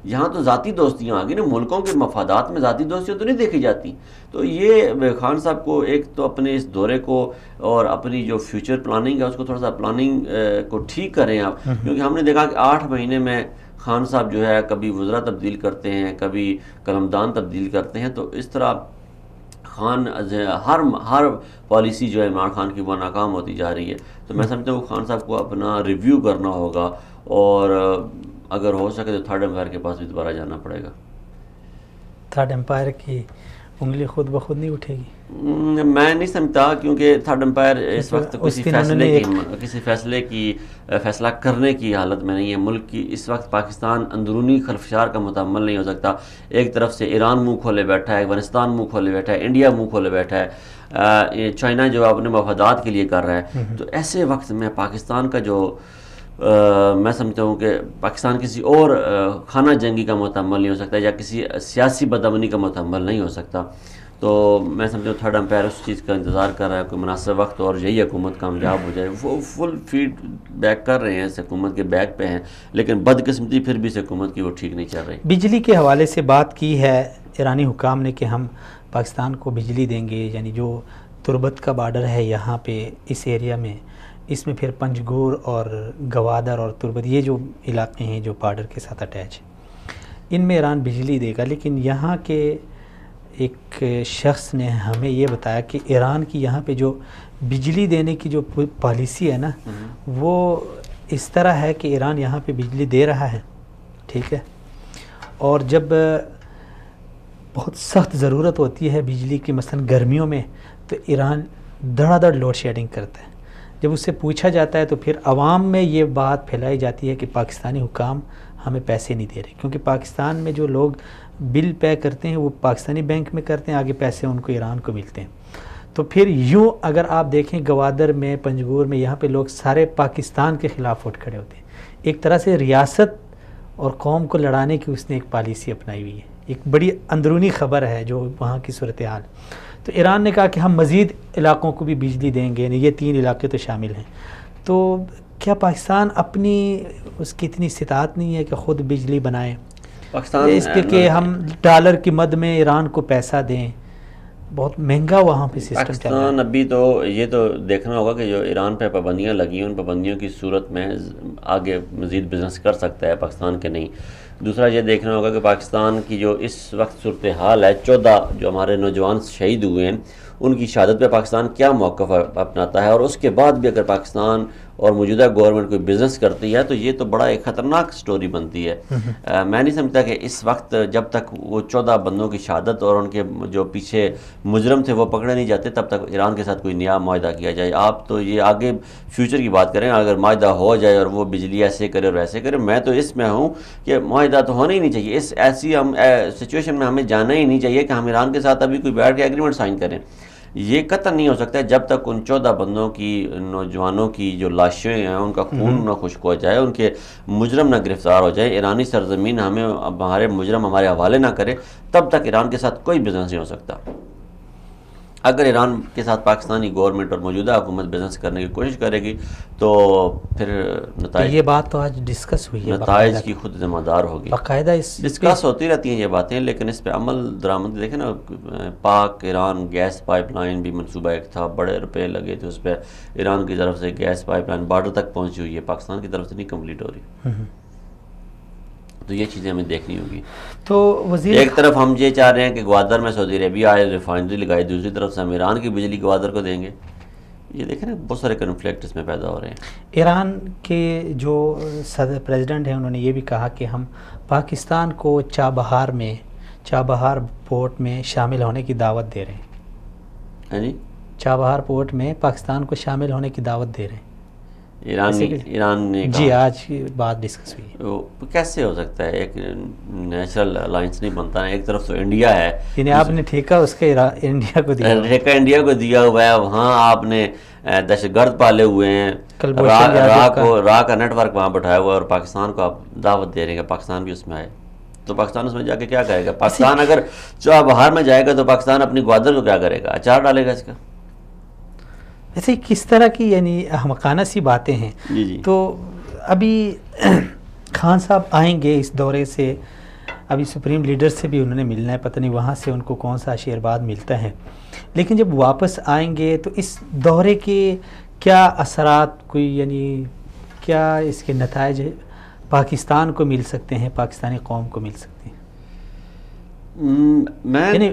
Speaker 3: یہاں تو ذاتی دوستیاں آ گئی نا، ملکوں کے مفادات میں ذاتی دوستیاں تو نہیں دیکھی جاتی. تو یہ خان صاحب کو ایک تو اپنے اس دورے کو اور اپنی جو فیوچر پلاننگ ہے اس کو تھوڑا سا پلاننگ کو ٹھیک کریں آپ. کیونکہ ہم نے دیکھا کہ 8 مہینے میں خان صاحب جو ہے کبھی وزراء تبدیل کرتے ہیں، کبھی قلمدان تبدیل کرتے ہیں. تو اس طرح خان ہر پالیسی جو ہے عمران خان کی وہ ناکام ہوتی جا رہی ہے. تو میں سمجھتا ہوں خان صاحب کو اپنا ریویو کرنا ہوگا اور اگر ہو سکے تو تھرڈ امپائر کے پاس بھی دوبارہ جانا پڑے گا.
Speaker 2: تھرڈ امپائر کی انگلی خود بخود نہیں اٹھے گی؟
Speaker 3: میں نہیں سمجھتا، کیونکہ تھرڈ امپائر اس وقت کسی فیصلے کی فیصلہ کرنے کی حالت میں نہیں ہے. ملک کی اس وقت پاکستان اندرونی خلفشار کا متحمل نہیں ہو سکتا. ایک طرف سے ایران منہ کھولے بیٹھا ہے، افغانستان منہ کھولے بیٹھا ہے، انڈیا منہ کھولے بیٹھا ہے، چائنا جو اپنے مفادات کے لیے کر رہا ہے. تو ایسے وقت میں پاکستان کا جو میں سمجھتا ہوں کہ پاکستان کسی اور خانہ جنگی کا متحمل نہیں ہو سکتا یا کسی سیاسی بدامنی کا متحمل نہیں ہو سکتا. تو میں سمجھتا ہوں تھرڈ امپائر اس چیز کا انتظار کر رہا ہے کوئی مناسب وقت، اور یہی حکومت کامیاب ہو جائے. وہ فل فیڈ بیک کر رہے ہیں، اس حکومت کے بیک پہ ہیں، لیکن بدقسمتی پھر بھی اس حکومت کی وہ ٹھیک نہیں چل رہی.
Speaker 2: بجلی کے حوالے سے بات کی ہے، ایرانی حکام نے کہ ہم پاکستان کو بجلی دیں گے، یعنی جو تربت کا بارڈر ہے یہاں پہ اس ایریا میں، اس میں پھر پنجگور اور گوادر اور تربت یہ جو علاقے ہیں جو بارڈر کے ساتھ اٹیچ ہیں، ان میں ایران بجلی دے گا. لیکن یہاں کے ایک شخص نے ہمیں یہ بتایا کہ ایران کی یہاں پہ جو بجلی دینے کی جو پالیسی ہے نا، وہ اس طرح ہے کہ ایران یہاں پہ بجلی دے رہا ہے، ٹھیک ہے، اور جب بہت سخت ضرورت ہوتی ہے بجلی کی، مثلا گرمیوں میں، تو ایران دھڑا دھڑ لوڈ شیڈنگ کرتا ہے. جب اس سے پوچھا جاتا ہے تو پھر عوام میں یہ بات پھیلائی جاتی ہے کہ پاکستانی حکام ہمیں پیسے نہیں دے رہے، کیونکہ پاکستان میں جو لوگ بل پے کرتے ہیں وہ پاکستانی بینک میں کرتے ہیں، آگے پیسے ان کو ایران کو ملتے ہیں. تو پھر یوں اگر آپ دیکھیں گوادر میں، پنجگور میں، یہاں پہ لوگ سارے پاکستان کے خلاف اٹھ کھڑے ہوتے ہیں. ایک طرح سے ریاست اور قوم کو لڑانے کی اس نے ایک پالیسی اپنائی ہوئی ہے. ایک بڑی اندرونی خبر ہے جو وہاں کی صورتحال. تو ایران نے کہا کہ ہم مزید علاقوں کو بھی بجلی دیں گے، یہ 3 علاقے تو شامل ہیں. تو کیا پاکستان اپنی اس کی اتنی استطاعت نہیں ہے کہ خود بجلی بنائے؟
Speaker 3: پاکستان
Speaker 2: اس کے کہ ہم ڈالر کی مد میں ایران کو پیسہ دیں، بہت مہنگا وہاں پہ سسٹم چل رہا ہے.
Speaker 3: پاکستان ابھی تو یہ تو دیکھنا ہوگا کہ جو ایران پہ پابندیاں لگی ہیں ان پابندیوں کی صورت میں آگے مزید بزنس کر سکتا ہے پاکستان کے نہیں. دوسرا یہ دیکھنا ہوگا کہ پاکستان کی جو اس وقت صورتحال ہے، 14 جو ہمارے نوجوان شہید ہوئے ہیں ان کی شہادت پہ پاکستان کیا موقف اپناتا ہے، اور اس کے بعد بھی اگر پاکستان اور موجودہ گورنمنٹ کوئی بزنس کرتی ہے تو یہ تو بڑا ایک خطرناک سٹوری بنتی ہے. میں نہیں سمجھتا کہ اس وقت جب تک وہ 14 بندوں کی شہادت اور ان کے جو پیچھے مجرم تھے وہ پکڑے نہیں جاتے تب تک ایران کے ساتھ کوئی نیا معاہدہ کیا جائے. آپ تو یہ آگے فیوچر کی بات کریں، اگر معاہدہ ہو جائے اور وہ بجلی ایسے کرے اور ایسے کرے، میں تو اس میں ہوں کہ معاہدہ تو ہونا ہی نہیں چاہیے. اس ایسی سچویشن میں ہمیں جانا ہی نہیں چاہیے کہ ہم ایران کے ساتھ ابھی کوئی بیٹھ کے ایگریمنٹ سائن کریں. یہ قطع نہیں ہو سکتا ہے جب تک ان 14 بندوں کی، نوجوانوں کی جو لاشیں ہیں ان کا خون نہ خشک ہو جائے، ان کے مجرم نہ گرفتار ہو جائے، ایرانی سرزمین ہمارے مجرم ہمارے حوالے نہ کرے، تب تک ایران کے ساتھ کوئی بزنس نہیں ہو سکتا. اگر ایران کے ساتھ پاکستانی گورنمنٹ اور موجودہ حکومت بزنس کرنے کی کوشش کرے گی تو پھر نتائج،
Speaker 2: یہ بات تو آج ڈسکس ہوئی ہے،
Speaker 3: نتائج کی خود ذمہ دار ہوگی.
Speaker 2: باقاعدہ
Speaker 3: ڈسکس ہوتی رہتی ہیں یہ باتیں، لیکن اس پہ عمل درآمد دیکھیں نا. پاک ایران گیس پائپ لائن بھی منصوبہ ایک تھا، بڑے روپے لگے تھے اس پہ. ایران کی طرف سے گیس پائپ لائن بارڈر تک پہنچی ہوئی ہے، پاکستان کی طرف سے نہیں کمپلیٹ ہو رہی. تو یہ چیزیں ہمیں دیکھنی ہوگی.
Speaker 2: تو وزیر
Speaker 3: ایک طرف ہم یہ چاہ رہے ہیں کہ گوادر میں سعودی عربیہ آئے، ریفائنری لگائے، دوسری طرف سے ہم ایران کی بجلی گوادر کو دیں گے. یہ دیکھیں نا بہت سارے کنفلکٹ اس میں پیدا ہو رہے ہیں.
Speaker 2: ایران کے جو صدر پریزیڈنٹ ہیں انہوں نے یہ بھی کہا کہ ہم پاکستان کو چابہار پورٹ میں شامل ہونے کی دعوت دے رہے ہیں.
Speaker 3: ہاں جی،
Speaker 2: چابہار پورٹ میں پاکستان کو شامل ہونے کی دعوت دے رہے ہیں.
Speaker 3: ایران نے
Speaker 2: جی آج کی بات ڈسکس ہوئی.
Speaker 3: کیسے ہو سکتا ہے؟ ایک نیچرل الائنس نہیں بنتا ہے. ایک طرف تو انڈیا ہے،
Speaker 2: یعنی آپ نے ٹھیکہ اس کا انڈیا کو دیا،
Speaker 3: ٹھیکہ انڈیا کو دیا ہوا ہے. وہاں آپ نے دہشت گرد پالے ہوئے ہیں، راہ کا نیٹ ورک وہاں بٹھایا ہوا ہے، اور پاکستان کو آپ دعوت دے رہے ہیں کہ پاکستان بھی اس میں آئے. تو پاکستان اس میں جا کے کیا کرے گا؟ پاکستان اگر چابہار میں جائے گا تو پاکستان اپنی گوادر کو کیا کرے گا؟ اچار ڈالے گا اس کا.
Speaker 2: ایسے کس طرح کی یعنی احمقانہ سی باتیں ہیں.
Speaker 3: جی.
Speaker 2: تو ابھی خان صاحب آئیں گے اس دورے سے، ابھی سپریم لیڈر سے بھی انہوں نے ملنا ہے، پتہ نہیں وہاں سے ان کو کون سا آشیرواد ملتا ہے. لیکن جب واپس آئیں گے تو اس دورے کے کیا اثرات، کوئی یعنی کیا اس کے نتائج پاکستان کو مل سکتے ہیں، پاکستانی قوم کو مل سکتے ہیں؟ یعنی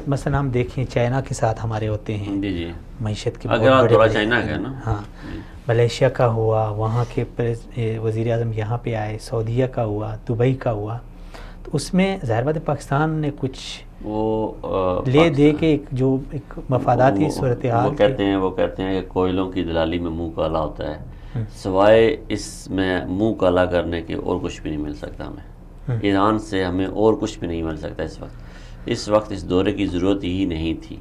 Speaker 2: مثلا ہم دیکھیں چائنا کے ساتھ ہمارے ہوتے ہیں،
Speaker 3: جی
Speaker 2: معیشت کے
Speaker 3: بہت بڑے چائنا ہے نا.
Speaker 2: ہاں، ملیشیا کا ہوا، وہاں کے وزیر اعظم یہاں پہ آئے، سعودیہ کا ہوا، دبئی کا ہوا. تو اس میں ظاہر بات ہے پاکستان نے کچھ وہ لے دے کے ایک مفاداتی صورتحال.
Speaker 3: وہ کہتے ہیں کہ کوئلوں کی دلالی میں منہ کالا ہوتا ہے، سوائے اس میں منہ کالا کرنے کے اور کچھ بھی نہیں مل سکتا ہمیں. ایران سے ہمیں اور کچھ بھی نہیں مل سکتا اس وقت اس دورے کی ضرورت ہی نہیں تھی.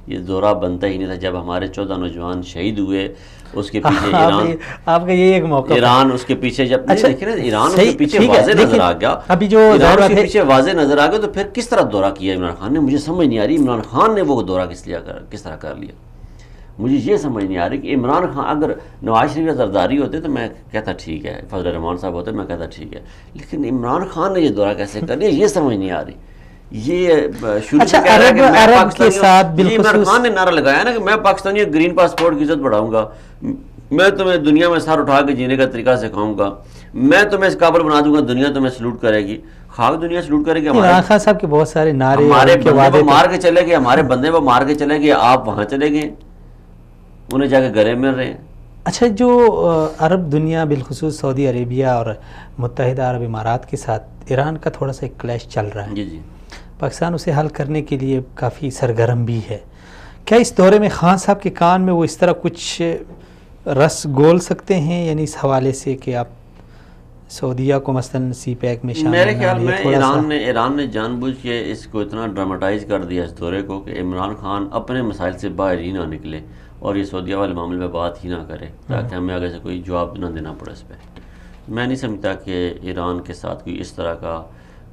Speaker 3: یہ دورہ بنتا ہی نہیں تھا. جب ہمارے 14 نوجوان شہید ہوئے اس کے پیچھے ایران،
Speaker 2: آپ کا یہ ایک موقع،
Speaker 3: ایران اس کے پیچھے جب دیکھیں نا، ایران اس کے پیچھے واضح نظر آ گیا،
Speaker 2: ابھی جو
Speaker 3: ایران اس کے پیچھے واضح نظر آ گیا، تو پھر کس طرح دورہ کیا عمران خان نے؟ مجھے سمجھ نہیں آ رہی عمران خان نے وہ دورہ کس طرح کر لیا. مجھے یہ سمجھ نہیں آ رہی کہ عمران خان، اگر نواز شریف زرداری ہوتے تو میں کہتا ٹھیک ہے، فضل الرحمان صاحب ہوتے میں کہتا ٹھیک ہے، لیکن عمران خان نے یہ دورہ کیسے کر لیا یہ سمجھ نہیں آ رہی. یہ شروع
Speaker 2: اچھا،
Speaker 3: سے کہہ رہا ہے کہ میں
Speaker 2: عرب کے ساتھ بالخصوص
Speaker 3: عمران خان نے نعرہ لگایا نا کہ میں پاکستانی گرین پاسپورٹ کی عزت بڑھاؤں گا، میں تمہیں دنیا میں سر اٹھا کے جینے کا طریقہ سکھاؤں گا، میں تمہیں اس قابل بنا دوں گا، دنیا تمہیں سلوٹ کرے گی، خاک دنیا سلوٹ کرے گی.
Speaker 2: عمران خان صاحب کے بہت سارے نعرے،
Speaker 3: ہمارے بندے کو مار کے چلے گئے، ہمارے بندے کو مار کے چلے گئے، آپ وہاں چلے گئے، انہیں جا کے گلے مل رہے ہیں.
Speaker 2: اچھا، جو عرب دنیا بالخصوص سعودی عربیہ اور متحدہ عرب امارات کے ساتھ ایران کا تھوڑا سا ایک کلیش چل رہا ہے،
Speaker 3: جی جی،
Speaker 2: پاکستان اسے حل کرنے کے لیے کافی سرگرم بھی ہے. کیا اس دورے میں خان صاحب کے کان میں وہ اس طرح کچھ رس گول سکتے ہیں، یعنی اس حوالے سے کہ آپ سعودیہ کو مثلا سی پیک میں شامل؟
Speaker 3: میرے خیال میں ایران نے جان بوجھ کے اس کو اتنا ڈراماٹائز کر دیا اس دورے کو کہ عمران خان اپنے مسائل سے باہر ہی نہ نکلے اور یہ سعودیہ والے معاملے میں بات ہی نہ کرے تاکہ ہمیں آگے سے کوئی جواب نہ دینا پڑے اس پہ. میں نہیں سمجھتا کہ ایران کے ساتھ کوئی اس طرح کا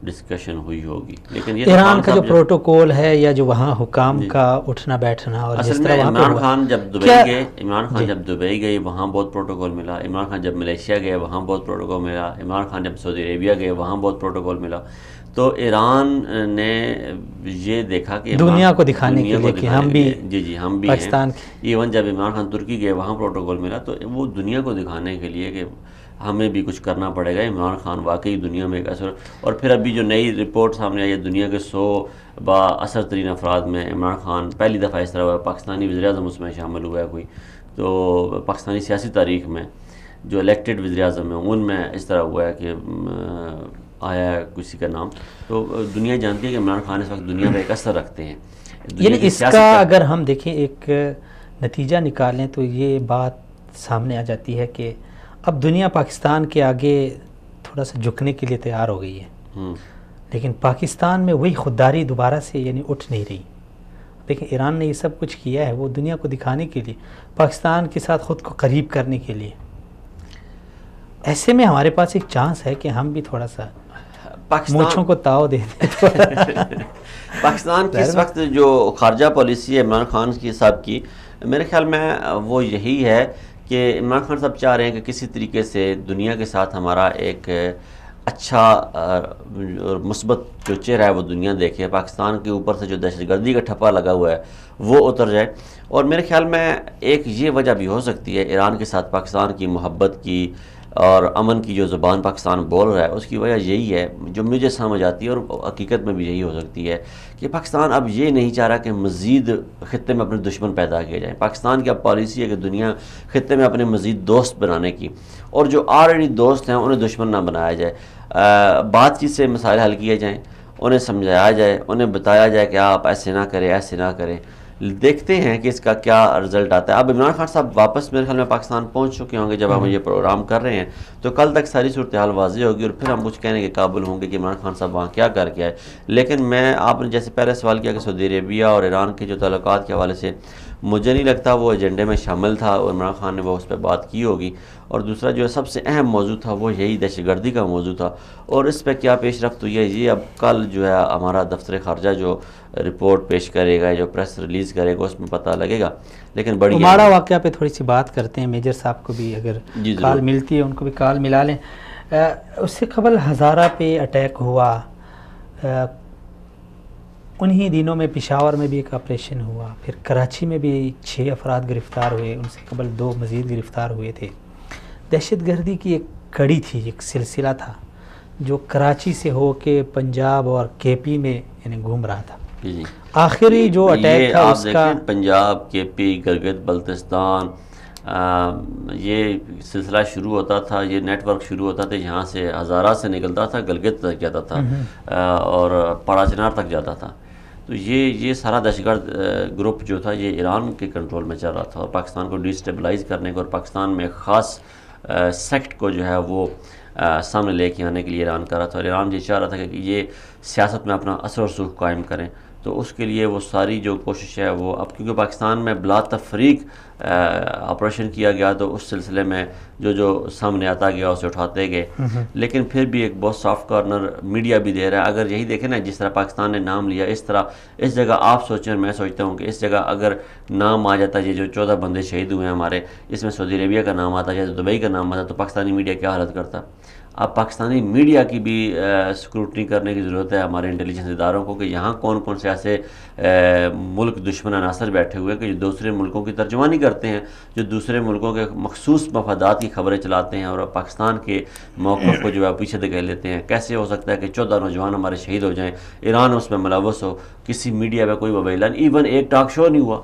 Speaker 3: ڈسکشن ہوئی ہوگی. لیکن یہ
Speaker 2: ایران کا جو پروٹوکول ہے یا جو وہاں حکام کا اٹھنا بیٹھنا اور
Speaker 3: اصل میں عمران خان جب دبئی گئے وہاں بہت پروٹوکول ملا، عمران خان جب ملیشیا گئے وہاں بہت پروٹوکول ملا، عمران خان جب سعودی عربیہ گئے وہاں بہت پروٹوکول ملا. تو ایران نے یہ دیکھا کہ
Speaker 2: دنیا کو دکھانے کے لیے کہ ہم بھی
Speaker 3: جی ہم بھی
Speaker 2: پاکستان
Speaker 3: ہیں. ایون جب عمران خان ترکی گئے وہاں پروٹوکول ملا تو وہ دنیا کو دکھانے کے لیے کہ ہمیں بھی کچھ کرنا پڑے گا، عمران خان واقعی دنیا میں ایک اثر. اور پھر ابھی جو نئی رپورٹ سامنے آئی ہے دنیا کے 100 با اثر ترین افراد میں عمران خان پہلی دفعہ اس طرح ہوا ہے، پاکستانی وزیر اعظم اس میں شامل ہوا ہے کوئی. تو پاکستانی سیاسی تاریخ میں جو الیکٹڈ وزیر اعظم ہیں ان میں اس طرح ہوا ہے کہ آیا ہے کسی کا نام. تو دنیا جانتی ہے کہ عمران خان اس وقت دنیا میں ایک اثر رکھتے ہیں.
Speaker 2: یعنی اس کا اگر ہم دیکھیں ایک نتیجہ نکالیں تو یہ بات سامنے آ جاتی ہے کہ اب دنیا پاکستان کے آگے تھوڑا سا جھکنے کے لیے تیار ہو گئی ہے، لیکن پاکستان میں وہی خودداری دوبارہ سے یعنی اٹھ نہیں رہی. دیکھیں ایران نے یہ سب کچھ کیا ہے وہ دنیا کو دکھانے کے لیے، پاکستان کے ساتھ خود کو قریب کرنے کے لیے. ایسے میں ہمارے پاس ایک چانس ہے کہ ہم بھی تھوڑا سا مونچھوں کو تاؤ دے دیں.
Speaker 3: پاکستان کی اس وقت جو خارجہ پالیسی ہے عمران خان کی صاحب کی، میرے خیال میں وہ یہی ہے کہ عمران خان صاحب چاہ رہے ہیں کہ کسی طریقے سے دنیا کے ساتھ ہمارا ایک اچھا اور مثبت جو چہرہ ہے وہ دنیا دیکھے، پاکستان کے اوپر سے جو دہشت گردی کا ٹھپا لگا ہوا ہے وہ اتر جائے. اور میرے خیال میں ایک یہ وجہ بھی ہو سکتی ہے ایران کے ساتھ پاکستان کی محبت کی اور امن کی جو زبان پاکستان بول رہا ہے اس کی وجہ یہی ہے جو مجھے سمجھ آتی ہے اور حقیقت میں بھی یہی ہو سکتی ہے کہ پاکستان اب یہ نہیں چاہ رہا کہ مزید خطے میں اپنے دشمن پیدا کیے جائیں. پاکستان کی اب پالیسی ہے کہ دنیا خطے میں اپنے مزید دوست بنانے کی، اور جو آلریڈی دوست ہیں انہیں دشمن نہ بنایا جائے. بات چیت سے مسائل حل کیے جائیں، انہیں سمجھایا جائے، انہیں بتایا جائے کہ آپ ایسے نہ کریں ایسے نہ کریں. دیکھتے ہیں کہ اس کا کیا رزلٹ آتا ہے. اب عمران خان صاحب واپس میرے خیال میں پاکستان پہنچ چکے ہوں گے جب ہم یہ پروگرام کر رہے ہیں، تو کل تک ساری صورتحال واضح ہوگی اور پھر ہم کچھ کہنے کے قابل ہوں گے کہ عمران خان صاحب وہاں کیا کر کے آئے. لیکن میں آپ نے جیسے پہلے سوال کیا کہ سعودی عربیہ اور ایران کے جو تعلقات کے حوالے سے مجھے نہیں لگتا وہ ایجنڈے میں شامل تھا اور عمران خان نے وہ اس پہ بات کی ہوگی. اور دوسرا جو سب سے اہم موضوع تھا وہ یہی دہشت گردی کا موضوع تھا، اور اس پہ کیا پیش رفت ہوئی ہے یہ اب کل جو ہے ہمارا دفتر خارجہ جو رپورٹ پیش کرے گا، جو پریس ریلیز کرے گا، اس میں پتہ لگے گا. لیکن بڑی
Speaker 2: ہمارا واقعہ پہ تھوڑی سی بات کرتے ہیں. میجر صاحب کو بھی اگر کال ملتی ہے ان کو بھی کال ملا لیں. اس سے قبل ہزارہ پہ اٹیک ہوا، انہی دنوں میں پشاور میں بھی ایک آپریشن ہوا، پھر کراچی میں بھی 6 افراد گرفتار ہوئے، ان سے قبل 2 مزید گرفتار ہوئے تھے. دہشت گردی کی ایک کڑی تھی، ایک سلسلہ تھا جو کراچی سے ہو کے پنجاب اور کے پی میں یعنی گھوم رہا تھا. آخری جو اٹیک تھا اس کا
Speaker 3: پنجاب، کے پی، گلگت بلتستان، یہ سلسلہ شروع ہوتا تھا، یہ نیٹ ورک شروع ہوتا تھا یہاں سے ہزارہ سے نکلتا تھا، گلگت تک جاتا تھا اور پاڑا چنار تک جاتا تھا. تو یہ سارا دہشت گرد گروپ جو تھا یہ ایران کے کنٹرول میں چل رہا تھا اور پاکستان کو ڈیسٹیبلائز کرنے کو اور پاکستان میں خاص سیکٹ کو جو ہے وہ سامنے لے کے آنے کے لیے ایران کر رہا تھا. اور ایران یہ چاہ رہا تھا کہ یہ سیاست میں اپنا اثر و رسوخ قائم کریں. تو اس کے لیے وہ ساری جو کوشش ہے وہ اب کیونکہ پاکستان میں بلا تفریق آپریشن کیا گیا تو اس سلسلے میں جو سامنے آتا گیا اسے اٹھاتے گئے. لیکن پھر بھی ایک بہت سافٹ کارنر میڈیا بھی دے رہا ہے. اگر یہی دیکھیں نا جس طرح پاکستان نے نام لیا، اس طرح اس جگہ آپ سوچیں اور میں سوچتا ہوں کہ اس جگہ اگر نام آ جاتا یہ جو 14 بندے شہید ہوئے ہیں ہمارے، اس میں سعودی عربیہ کا نام آتا یا دبئی کا نام آتا تو پاکستانی میڈیا کیا حالت کرتا. اب پاکستانی میڈیا کی بھی سکروٹنی کرنے کی ضرورت ہے، ہمارے انٹیلیجنس اداروں کو، کہ یہاں کون کون سے ایسے ملک دشمن عناصر بیٹھے ہوئے ہیں کہ جو دوسرے ملکوں کی ترجمانی کرتے ہیں، جو دوسرے ملکوں کے مخصوص مفادات کی خبریں چلاتے ہیں اور پاکستان کے موقف کو جو ہے پیچھے دھکیل لیتے ہیں۔ کیسے ہو سکتا ہے کہ 14 نوجوان ہمارے شہید ہو جائیں، ایران اس میں ملوث ہو، کسی میڈیا پہ کوئی وبیلا نہیں، ایون ایک ٹاک شو نہیں ہوا،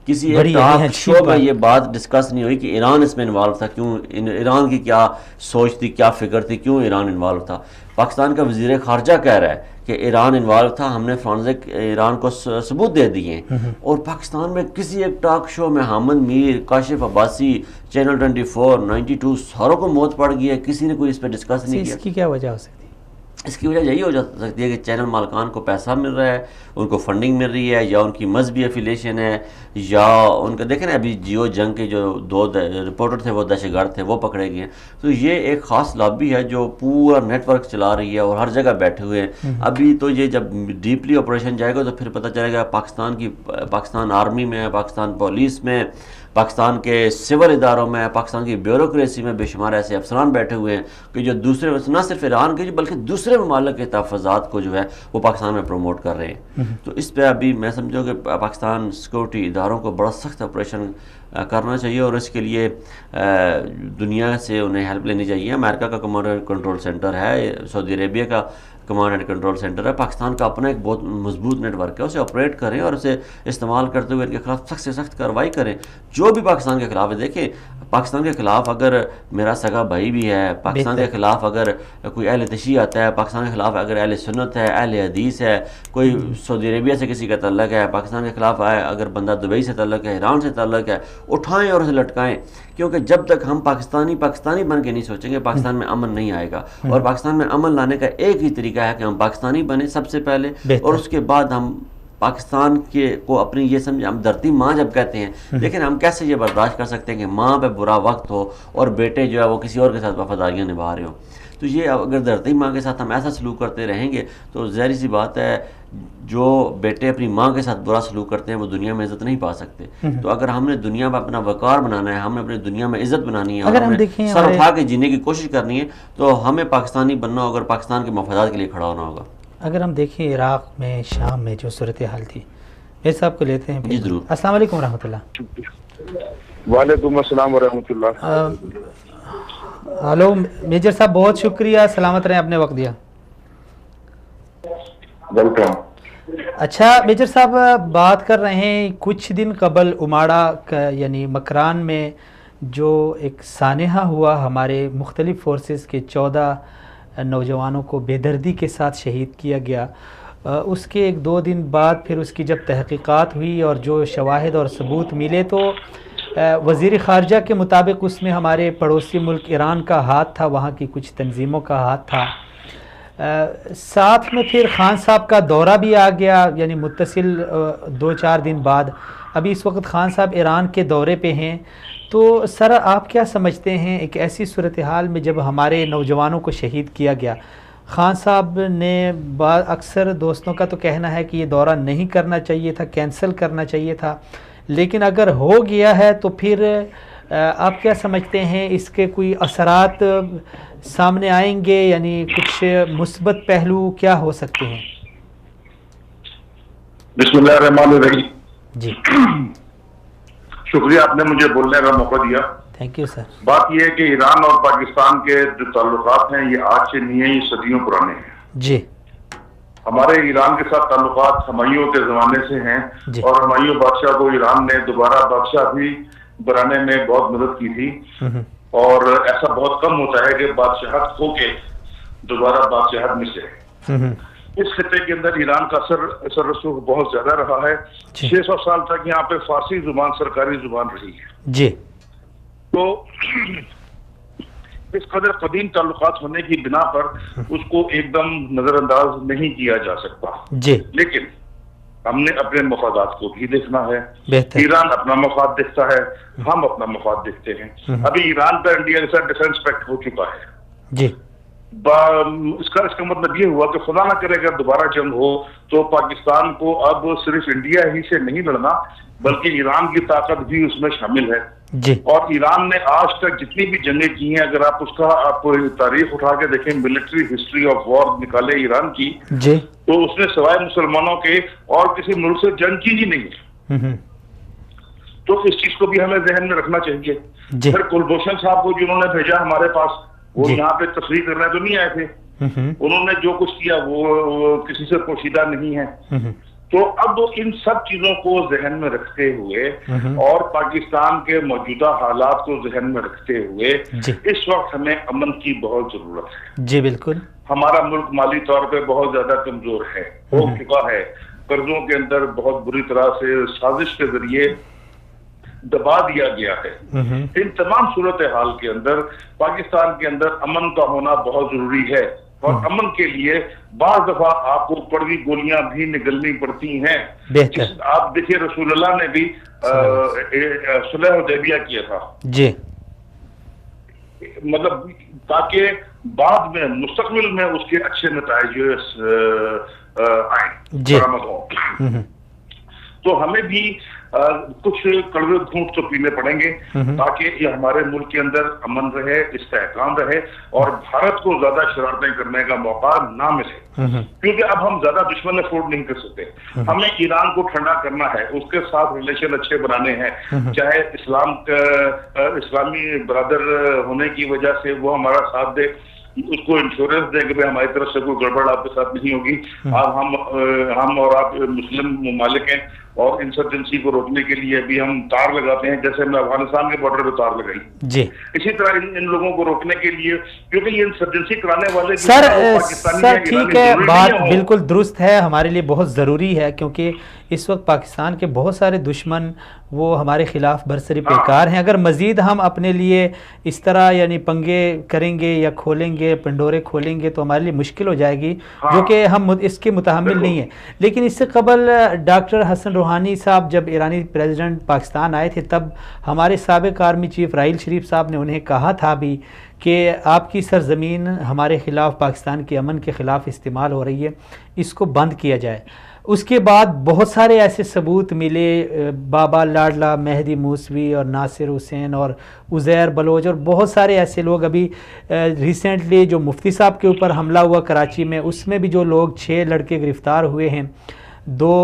Speaker 3: کسی ایک ٹاک شو میں یہ بات ڈسکس نہیں ہوئی کہ ایران اس میں انوالو تھا، کیوں ایران کی کیا سوچ تھی، کیا فکر تھی، کیوں ایران انوالو تھا۔ پاکستان کا وزیر خارجہ کہہ رہا ہے کہ ایران انوالو تھا، ہم نے فرانزک ایران کو ثبوت دے دیے ہیں، اور پاکستان میں کسی ایک ٹاک شو میں حامد میر، کاشف عباسی، چینل 24، 92 ساروں کو موت پڑ گئی ہے، کسی نے کوئی اس پہ ڈسکس نہیں کیا۔
Speaker 2: اس کی کیا وجہ ہو سکتی ہے؟
Speaker 3: اس کی وجہ یہی ہو سکتی ہے کہ چینل مالکان کو پیسہ مل رہا ہے، ان کو فنڈنگ مل رہی ہے، یا ان کی مذہبی افیلیشن ہے، یا ان کا دیکھیں نا ابھی جیو جنگ کے جو 2 رپورٹر تھے وہ دہشت گرد تھے، وہ پکڑے گئے ہیں۔ تو یہ ایک خاص لابی ہے جو پورا نیٹ ورک چلا رہی ہے اور ہر جگہ بیٹھے ہوئے ہیں۔ ابھی تو یہ جب ڈیپلی آپریشن جائے گا تو پھر پتہ چلے گا پاکستان آرمی میں، پاکستان پولیس میں، پاکستان کے سول اداروں میں، پاکستان کی بیوروکریسی میں بے شمار ایسے افسران بیٹھے ہوئے ہیں کہ جو دوسرے، نہ صرف ایران کے بلکہ دوسرے ممالک کے تحفظات کو جو ہے وہ پاکستان میں پروموٹ کر رہے ہیں۔ تو اس پہ ابھی میں سمجھوں کہ پاکستان سیکورٹی اداروں کو بڑا سخت آپریشن کرنا چاہیے، اور اس کے لیے دنیا سے انہیں ہیلپ لینی چاہیے۔ امریکہ کا کمانڈ اینڈ کنٹرول سینٹر ہے، سعودی عربیہ کا کمانڈ اینڈ کنٹرول سینٹر ہے، پاکستان کا اپنا ایک بہت مضبوط نیٹ ورک ہے، اسے آپریٹ کریں اور اسے استعمال کرتے ہوئے ان کے خلاف سخت سے سخت کارروائی کریں۔ جو بھی پاکستان کے خلاف ہے، دیکھیں پاکستان کے خلاف اگر میرا سگا بھائی بھی ہے، پاکستان کے خلاف اگر کوئی اہل تشیع آتا ہے، پاکستان کے خلاف اگر اہل سنت ہے، اہل حدیث ہے، کوئی سعودی عربیہ سے کسی کا تعلق ہے، پاکستان کے خلاف اگر بندہ دبئی سے تعلق ہے، ایران سے تعلق ہے، اٹھائیں اور اسے لٹکائیں، کیونکہ جب تک ہم پاکستانی بن کے نہیں سوچیں گے پاکستان میں امن نہیں آئے گا۔ اور پاکستان میں امن لانے کا ایک ہی طریقہ ہے کہ ہم پاکستانی بنیں سب سے پہلے، اور اس کے بعد ہم پاکستان کو اپنی یہ سمجھ، ہم دھرتی ماں جب کہتے ہیں، لیکن ہم کیسے یہ برداشت کر سکتے ہیں کہ ماں پہ برا وقت ہو اور بیٹے جو ہے وہ کسی اور کے ساتھ وفاداریاں نبھا رہے ہوں؟ تو یہ اگر دھرتی ماں کے ساتھ ہم ایسا سلوک کرتے رہیں گے تو ظاہر سی بات ہے جو بیٹے اپنی ماں کے ساتھ برا سلوک کرتے ہیں وہ دنیا میں عزت نہیں پا سکتے۔ تو اگر ہم نے دنیا میں اپنا وقار بنانا ہے، ہم نے اپنی دنیا میں عزت بنانی ہے، اور ہم نے سر اٹھا کے جینے کی کوشش کرنی ہے، تو ہمیں پاکستانی بننا ہوگا اور پاکستان کے مفادات کے لیے کھڑا ہونا ہوگا۔
Speaker 2: اگر ہم دیکھیں عراق میں، شام میں جو صورتحال تھی، میرے صاحب کو لیتے ہیں۔
Speaker 3: جی ضرور۔
Speaker 2: السلام علیکم ورحمۃ اللہ۔
Speaker 4: وعلیکم السلام ورحمۃ اللہ۔
Speaker 2: ہلو میجر صاحب، بہت شکریہ، سلامت رہیں، آپ نے وقت دیا۔
Speaker 4: ویلکم۔
Speaker 2: اچھا میجر صاحب، بات کر رہے ہیں کچھ دن قبل اماڑا یعنی مکران میں جو ایک سانحہ ہوا، ہمارے مختلف فورسز کے 14 نوجوانوں کو بے دردی کے ساتھ شہید کیا گیا۔ اس کے 1-2 دن بعد پھر اس کی جب تحقیقات ہوئی اور جو شواہد اور ثبوت ملے تو وزیر خارجہ کے مطابق اس میں ہمارے پڑوسی ملک ایران کا ہاتھ تھا، وہاں کی کچھ تنظیموں کا ہاتھ تھا، ساتھ میں پھر خان صاحب کا دورہ بھی آ گیا، یعنی متصل 2-4 دن بعد۔ ابھی اس وقت خان صاحب ایران کے دورے پہ ہیں، تو سر آپ کیا سمجھتے ہیں ایک ایسی صورتحال میں جب ہمارے نوجوانوں کو شہید کیا گیا، خان صاحب نے اکثر دوستوں کا تو کہنا ہے کہ یہ دورہ نہیں کرنا چاہیے تھا، کینسل کرنا چاہیے تھا، لیکن اگر ہو گیا ہے تو پھر آپ کیا سمجھتے ہیں اس کے کوئی اثرات سامنے آئیں گے، یعنی کچھ مثبت پہلو کیا ہو سکتے ہیں؟
Speaker 4: بسم اللہ الرحمن الرحیم۔
Speaker 2: جی
Speaker 4: شکریہ، آپ نے مجھے بولنے کا موقع دیا۔
Speaker 2: Thank you sir.
Speaker 4: بات یہ ہے کہ ایران اور پاکستان کے جو تعلقات ہیں یہ آج سے نہیں ہیں، یہ صدیوں پرانے ہیں۔
Speaker 2: جی
Speaker 4: ہمارے ایران کے ساتھ تعلقات ہمایوں کے زمانے سے ہیں، اور ہمایوں بادشاہ کو ایران نے دوبارہ بادشاہ بھی بنانے میں بہت مدد کی تھی، اور ایسا بہت کم ہوتا ہے کہ بادشاہت کھو کے دوبارہ بادشاہت میں سے۔ اس خطے کے اندر ایران کا اثر رسوخ بہت زیادہ رہا ہے۔ 600 سال تک یہاں پہ فارسی زبان سرکاری زبان رہی ہے۔
Speaker 2: جی
Speaker 4: تو اس قدر قدیم تعلقات ہونے کی بنا پر اس کو ایک دم نظر انداز نہیں کیا جا سکتا۔
Speaker 2: جی
Speaker 4: لیکن ہم نے اپنے مفادات کو بھی دیکھنا ہے۔
Speaker 2: بہتر۔
Speaker 4: ایران اپنا مفاد دیکھتا ہے، ہم اپنا مفاد دیکھتے ہیں۔ ابھی ایران پر انڈیا کے ساتھ ڈیفنس پیکٹ ہو چکا ہے۔
Speaker 2: جی
Speaker 4: اس کا مطلب یہ ہوا کہ خدا نہ کرے اگر دوبارہ جنگ ہو تو پاکستان کو اب صرف انڈیا ہی سے نہیں لڑنا بلکہ ایران کی طاقت بھی اس میں شامل ہے۔
Speaker 2: جی.
Speaker 4: اور ایران نے آج تک جتنی بھی جنگیں کی ہیں، اگر آپ اس کا تاریخ اٹھا کے دیکھیں، ملٹری ہسٹری آف وار نکالے ایران کی،
Speaker 2: جی.
Speaker 4: تو اس نے سوائے مسلمانوں کے اور کسی ملک سے جنگ کی ہی نہیں ہے. تو اس چیز کو بھی ہمیں ذہن میں رکھنا چاہیے. پھر کلبھوشن صاحب کو جنہوں نے بھیجا ہمارے پاس، وہ یہاں پہ تفریح کرنے تو نہیں آئے تھے، انہوں نے جو کچھ کیا وہ کسی سے پوشیدہ نہیں ہے. تو اب ان سب چیزوں کو ذہن میں رکھتے ہوئے اور پاکستان کے موجودہ حالات کو ذہن میں رکھتے ہوئے اس وقت ہمیں امن کی بہت ضرورت ہے.
Speaker 2: جی بالکل.
Speaker 4: ہمارا ملک مالی طور پہ بہت زیادہ کمزور ہے، ہو چکا ہے، قرضوں کے اندر بہت بری طرح سے سازش کے ذریعے دبا دیا گیا ہے. ان تمام صورتحال کے اندر پاکستان کے اندر امن کا ہونا بہت ضروری ہے، اور امن کے لیے بعض دفعہ آپ کو کڑوی گولیاں بھی نگلنی پڑتی ہیں. آپ دیکھیے رسول اللہ نے بھی صلح حدیبیہ کیا تھا،
Speaker 2: جی،
Speaker 4: مطلب تاکہ بعد میں مستقبل میں اس کے اچھے نتائج آئیں، برآمد ہوں. تو ہمیں بھی کچھ کڑوے گھونٹ تو پینے پڑیں گے تاکہ یہ ہمارے ملک کے اندر امن رہے، استحکام رہے، اور بھارت کو زیادہ شرارتیں کرنے کا موقع نہ ملے. کیونکہ اب ہم زیادہ دشمن افورڈ نہیں کر سکتے. ہمیں ایران کو ٹھنڈا کرنا ہے، اس کے ساتھ ریلیشن اچھے بنانے ہیں، چاہے اسلامی برادر ہونے کی وجہ سے وہ ہمارا ساتھ دے، اس کو انشورنس دیں کہ ہماری طرف سے کوئی گڑبڑ آپ کے ساتھ نہیں ہوگی. اب ہم اور آپ مسلم ممالک ہیں، اور انسرجنسی کو روکنے کے لیے بھی ہم تار لگاتے ہیں، جیسے ہم نے افغانستان کے بارڈر پہ تار لگائی.
Speaker 2: جی،
Speaker 4: اسی طرح ان لوگوں کو روکنے کے لیے، کیونکہ یہ انسرجنسی کرانے والے
Speaker 2: سر ٹھیک ہے، بات بالکل درست ہے، ہمارے لیے بہت ضروری ہے، کیونکہ اس وقت پاکستان کے بہت سارے دشمن وہ ہمارے خلاف برسری پیکار ہیں. اگر مزید ہم اپنے لیے اس طرح یعنی پنگے کریں گے یا کھولیں گے، پنڈورے کھولیں گے، تو ہمارے لیے مشکل ہو جائے گی، جو کہ ہم اس کے متحمل نہیں ہیں. لیکن اس سے قبل ڈاکٹر حسن روحانی صاحب جب ایرانی پریزیڈنٹ پاکستان آئے تھے، تب ہمارے سابق آرمی چیف راحیل شریف صاحب نے انہیں کہا تھا بھی کہ آپ کی سرزمین ہمارے خلاف، پاکستان کے امن کے خلاف استعمال ہو رہی ہے، اس کو بند کیا جائے. اس کے بعد بہت سارے ایسے ثبوت ملے، بابا لاڈلا، مہدی موسوی اور ناصر حسین اور عزیر بلوچ اور بہت سارے ایسے لوگ. ابھی ریسنٹلی جو مفتی صاحب کے اوپر حملہ ہوا کراچی میں، اس میں بھی جو لوگ 6 لڑکے گرفتار ہوئے ہیں، 2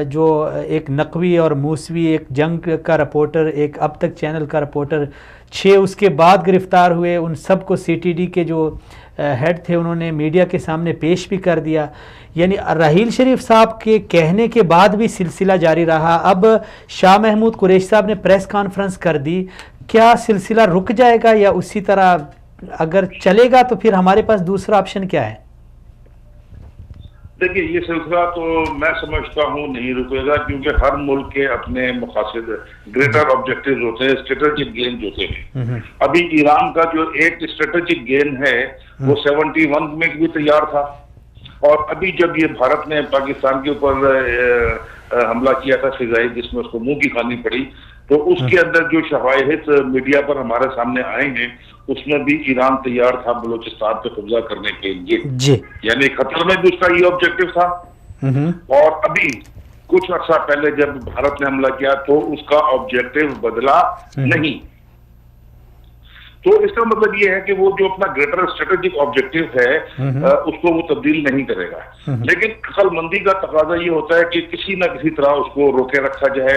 Speaker 2: جو ایک نقوی اور موسوی، ایک جنگ کا رپورٹر، ایک اب تک چینل کا رپورٹر، 6 اس کے بعد گرفتار ہوئے. ان سب کو سی ٹی ڈی کے جو ہیڈ تھے انہوں نے میڈیا کے سامنے پیش بھی کر دیا. یعنی راحیل شریف صاحب کے کہنے کے بعد بھی سلسلہ جاری رہا. اب شاہ محمود قریشی صاحب نے پریس کانفرنس کر دی. کیا سلسلہ رک جائے گا یا اسی طرح اگر چلے گا تو پھر ہمارے پاس دوسرا آپشن کیا ہے؟
Speaker 4: دیکھیے یہ سلسلہ تو میں سمجھتا ہوں نہیں رکے گا، کیونکہ ہر ملک کے اپنے مقاصد، گریٹر آبجیکٹیوز ہوتے ہیں، اسٹریٹجک گین ہوتے ہیں. ابھی ایران کا جو ایک اسٹریٹجک گین ہے وہ 71 میں بھی تیار تھا، اور ابھی جب یہ بھارت نے پاکستان کے اوپر حملہ کیا تھا فضائی، جس میں اس کو منہ کی کھانی پڑی، تو اس کے اندر جو شواہد میڈیا پر ہمارے سامنے آئے ہیں اس میں بھی ایران تیار تھا بلوچستان پہ قبضہ کرنے کے لیے. یعنی قطر میں بھی اس کا یہ آبجیکٹو تھا. اور ابھی کچھ عرصہ پہلے جب بھارت نے حملہ کیا تو اس کا آبجیکٹو بدلا نہیں. تو اس کا مطلب یہ ہے کہ وہ جو اپنا گریٹر اسٹریٹجک آبجیکٹو ہے اس کو وہ تبدیل نہیں کرے گا. لیکن عقل مندی کا تقاضا یہ ہوتا ہے کہ کسی نہ کسی طرح اس کو روکے رکھا جائے،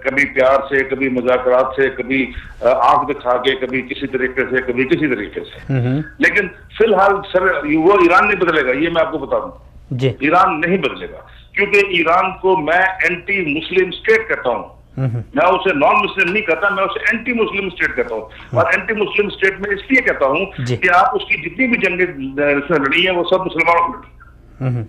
Speaker 4: کبھی پیار سے، کبھی مذاکرات سے، کبھی آنکھ دکھا کے، کبھی کسی طریقے سے، کبھی کسی طریقے سے. لیکن فی الحال سر وہ ایران نہیں بدلے گا، یہ میں آپ کو بتا دوں. ایران نہیں بدلے گا، کیونکہ ایران کو میں اینٹی مسلم اسٹیٹ کہتا ہوں. میں اسے نان مسلم نہیں کہتا، میں اسے اینٹی مسلم اسٹیٹ کہتا ہوں. اور اینٹی مسلم اسٹیٹ میں اس لیے کہتا ہوں کہ آپ اس کی جتنی بھی جنگیں لڑی ہیں وہ سب مسلمانوں کو لڑی،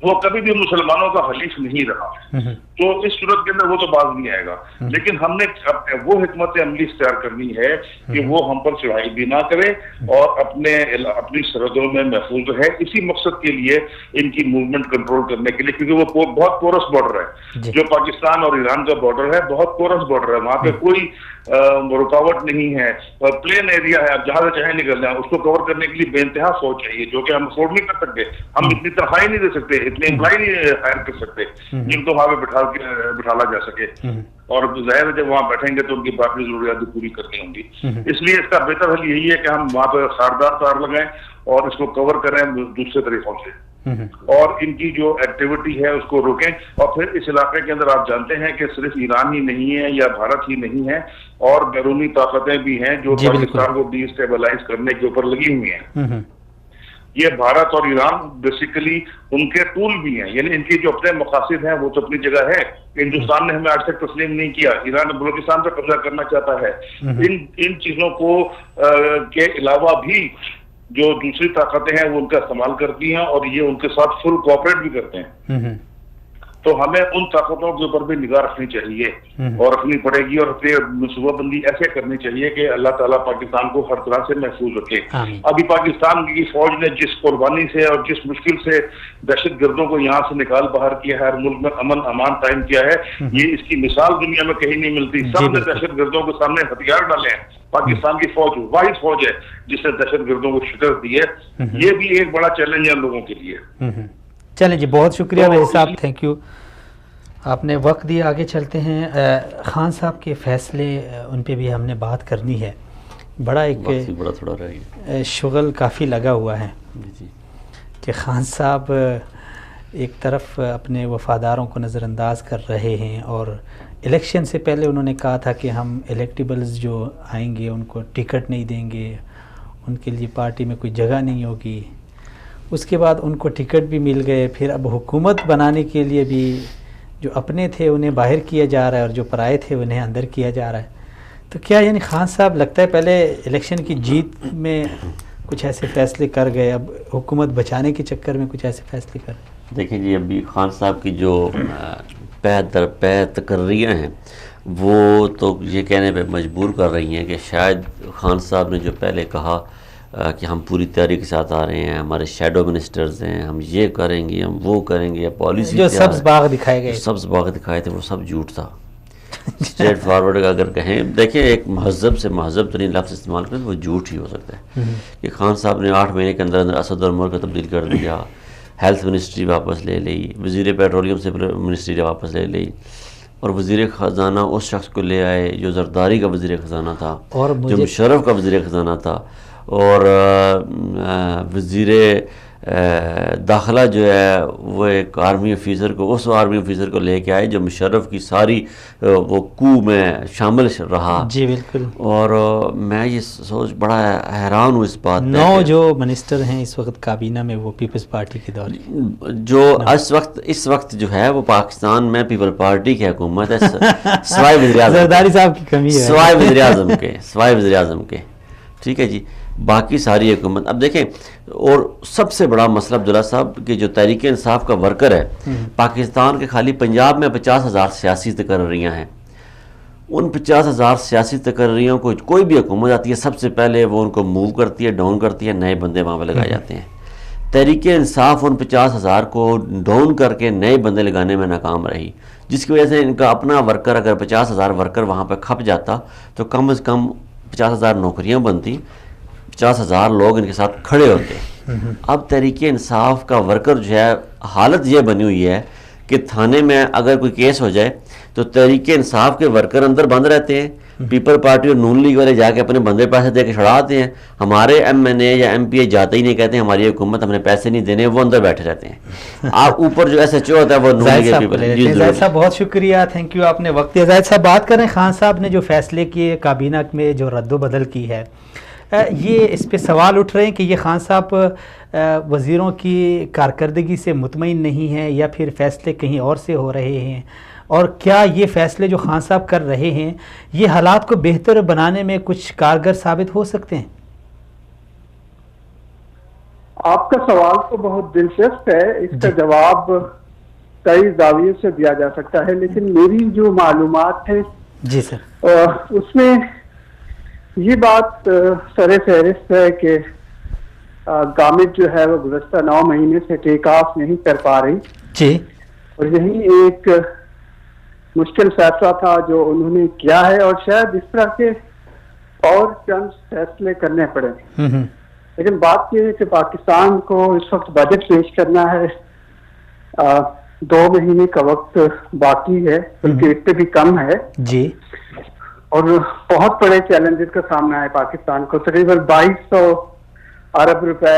Speaker 4: وہ کبھی بھی مسلمانوں کا حلیف نہیں رہا. تو اس صورت کے اندر وہ تو باز نہیں آئے گا. لیکن ہم نے وہ حکمت عملی اختیار کرنی ہے کہ وہ ہم پر چڑھائی بھی نہ کرے اور اپنی سرحدوں میں محفوظ رہے. اسی مقصد کے لیے ان کی موومنٹ کنٹرول کرنے کے لیے، کیونکہ وہ بہت پورس بارڈر ہے، جو پاکستان اور ایران کا بارڈر ہے بہت پورس بارڈر ہے، وہاں پہ کوئی رکاوٹ نہیں ہے، پلین ایریا ہے، آپ جہاں سے چاہیں نکل جائیں. اس کو کور کرنے کے لیے بے انتہا فوج چاہیے، جو کہ ہم افورڈ نہیں کر سکتے. ہم اتنی تنخواہیں نہیں دے سکتے، اتنے امپلائی نہیں ہائر کر سکتے جن کو وہاں پہ بٹھالا جا سکے، اور ظاہر ہے جب وہاں بیٹھیں گے تو ان کی باقی ضروریات بھی پوری کرنی ہوں گی. اس لیے اس کا بہتر حل یہی ہے کہ ہم وہاں پہ خاردار تار لگائیں اور اس کو کور کریں دوسرے طریقوں سے، اور ان کی جو ایکٹیویٹی ہے اس کو روکیں. اور پھر اس علاقے کے اندر آپ جانتے ہیں کہ صرف ایران ہی نہیں ہے یا بھارت ہی نہیں ہے، اور بیرونی طاقتیں بھی ہیں جو پاکستان کو ڈی اسٹیبلائز کرنے کے اوپر لگی ہوئی ہیں. یہ بھارت اور ایران بیسیکلی ان کے ٹول بھی ہیں، یعنی ان کی جو اپنے مقاصد ہیں وہ تو اپنی جگہ ہے. ہندوستان نے ہمیں آج تک تسلیم نہیں کیا، ایران بلوچستان پہ قبضہ کرنا چاہتا ہے. ان چیزوں کو کے علاوہ بھی جو دوسری طاقتیں ہیں وہ ان کا استعمال کرتی ہیں، اور یہ ان کے ساتھ فل کوآپریٹ بھی کرتے ہیں. تو ہمیں ان طاقتوں کے اوپر بھی نگاہ رکھنی چاہیے اور رکھنی پڑے گی، اور پھر منصوبہ بندی ایسے کرنی چاہیے کہ اللہ تعالیٰ پاکستان کو ہر طرح سے محفوظ رکھے. ابھی پاکستان کی فوج نے جس قربانی سے اور جس مشکل سے دہشت گردوں کو یہاں سے نکال باہر کیا ہے، ہر ملک میں امن امان قائم کیا ہے، یہ اس کی مثال دنیا میں کہیں نہیں ملتی. سب نے دہشت گردوں کے سامنے ہتھیار ڈالے ہیں. پاکستان کی فوج واحد فوج ہے جس نے دہشت گردوں کو شکست دی ہے. یہ بھی ایک بڑا چیلنج ہے لوگوں کے لیے.
Speaker 2: چلیں جی، بہت شکریہ وزیر صاحب، تھینک یو، آپ نے وقت دیا. آگے چلتے ہیں. خان صاحب کے فیصلے ان پہ بھی ہم نے بات کرنی ہے. بڑا شغل کافی لگا ہوا ہے کہ خان صاحب ایک طرف اپنے وفاداروں کو نظر انداز کر رہے ہیں، اور الیکشن سے پہلے انہوں نے کہا تھا کہ ہم الیکٹیبلز جو آئیں گے ان کو ٹکٹ نہیں دیں گے، ان کے لیے پارٹی میں کوئی جگہ نہیں ہوگی. اس کے بعد ان کو ٹکٹ بھی مل گئے. پھر اب حکومت بنانے کے لیے بھی جو اپنے تھے انہیں باہر کیا جا رہا ہے، اور جو پرائے تھے انہیں اندر کیا جا رہا ہے. تو کیا یعنی خان صاحب لگتا ہے پہلے الیکشن کی جیت میں کچھ ایسے فیصلے کر گئے، اب حکومت بچانے کے چکر میں کچھ ایسے فیصلے کر رہے ہیں؟
Speaker 3: دیکھیں جی، ابھی خان صاحب کی جو پے در پے تقرریاں ہیں وہ تو یہ کہنے پہ مجبور کر رہی ہیں کہ شاید خان صاحب نے جو پہلے کہا کہ ہم پوری تیاری کے ساتھ آ رہے ہیں، ہمارے شیڈو منسٹرز ہیں، ہم یہ کریں گے، ہم وہ کریں گے، پالیسی
Speaker 2: جو سبز باغ دکھائے گئے،
Speaker 3: سبز باغ دکھائے تھے، وہ سب جھوٹ تھا. اسٹریٹ فارورڈ کا اگر کہیں، دیکھیں ایک مہذب سے مہذب ترین لفظ استعمال کریں تو وہ جھوٹ ہی ہو سکتا ہے. کہ خان صاحب نے 8 مہینے کے اندر اندر اسد عمر کو تبدیل کر دیا، ہیلتھ منسٹری واپس لے لی، وزیر پیٹرولیم سے منسٹری واپس لے لی، اور وزیر خزانہ اس شخص کو لے آئے جو زرداری کا وزیر خزانہ تھا، جو مشرف کا وزیر خزانہ تھا، اور وزیر داخلہ جو ہے وہ ایک آرمی آفیسر کو، اس آرمی آفیسر کو لے کے آئے جو مشرف کی ساری وہ کو میں شامل رہا.
Speaker 2: جی بالکل. اور
Speaker 3: میں یہ سوچ بڑا حیران ہوں اس بات پہ.
Speaker 2: 9 جو منسٹر ہیں اس وقت کابینہ میں وہ پیپلز پارٹی کے دور
Speaker 3: جو اس وقت جو ہے وہ پاکستان میں پیپل پارٹی کی حکومت ہے، سوائے وزیر اعظم
Speaker 2: زرداری صاحب کی کمی ہے،
Speaker 3: سوائے وزیر اعظم کے. ٹھیک ہے جی، باقی ساری حکومت. اب دیکھیں، اور سب سے بڑا مسئلہ عبداللہ صاحب کہ جو تحریک انصاف کا ورکر ہے پاکستان کے، خالی پنجاب میں 50,000 سیاسی تقرریاں ہیں. ان 50,000 سیاسی تقرریوں کو کوئی بھی حکومت آتی ہے سب سے پہلے وہ ان کو موو کرتی ہے، ڈاؤن کرتی ہے، نئے بندے وہاں پہ لگائے جاتے ہیں. تحریک انصاف ان 50,000 کو ڈاؤن کر کے نئے بندے لگانے میں ناکام رہی، جس کی وجہ سے ان کا اپنا ورکر، اگر 50,000 ورکر وہاں پہ کھپ جاتا تو کم از کم 50,000 نوکریاں بنتی، 50,000 لوگ ان کے ساتھ کھڑے ہوتے. اب تحریک انصاف کا ورکر جو ہے، حالت یہ بنی ہوئی ہے کہ تھانے میں اگر کوئی کیس ہو جائے تو تحریک انصاف کے ورکر اندر بند رہتے ہیں، پیپل پارٹی اور نون لیگ والے جا کے اپنے بندے پیسے دے کے چھڑاتے ہیں. ہمارے MNA یا MP جاتے ہی نہیں، کہتے ہیں ہماری حکومت ہم نے پیسے نہیں دینے، وہ اندر بیٹھے رہتے ہیں. آپ اوپر جو SHO ہوتا ہے وہ نون لیگ پیپل.
Speaker 2: زاہد صاحب بہت شکریہ، تھینک یو، آپ نے وقت دیا. زاہد صاحب بات کریں خان صاحب نے جو فیصلے کیے، کابینہ میں جو رد و بدل کی ہے، یہ اس پہ سوال اٹھ رہے ہیں کہ یہ خان صاحب وزیروں کی کارکردگی سے مطمئن نہیں ہیں یا پھر فیصلے کہیں اور سے ہو رہے ہیں، اور کیا یہ فیصلے جو خان صاحب کر رہے ہیں یہ حالات کو بہتر بنانے میں کچھ کارگر ثابت ہو سکتے ہیں؟
Speaker 5: آپ کا سوال تو بہت دلچسپ ہے، اس کا جواب کئی زاویوں سے دیا جا سکتا ہے، لیکن میری جو معلومات ہے
Speaker 2: جی سر،
Speaker 5: اس میں یہ بات سر فہرست ہے کہ گورنمنٹ جو ہے وہ گزشتہ 9 مہینے سے ٹیک آف نہیں کر پا رہی
Speaker 2: جی، اور
Speaker 5: یہی ایک مشکل فیصلہ تھا جو انہوں نے کیا ہے، اور شاید اس طرح کے اور چند فیصلے کرنے پڑے. لیکن بات یہ ہے کہ پاکستان کو اس وقت بجٹ پیش کرنا ہے، 2 مہینے کا وقت باقی ہے، بلکہ اس سے بھی کم ہے
Speaker 2: جی،
Speaker 5: اور بہت بڑے چیلنجز کا سامنا ہے پاکستان کو. تقریباً 2200 ارب روپے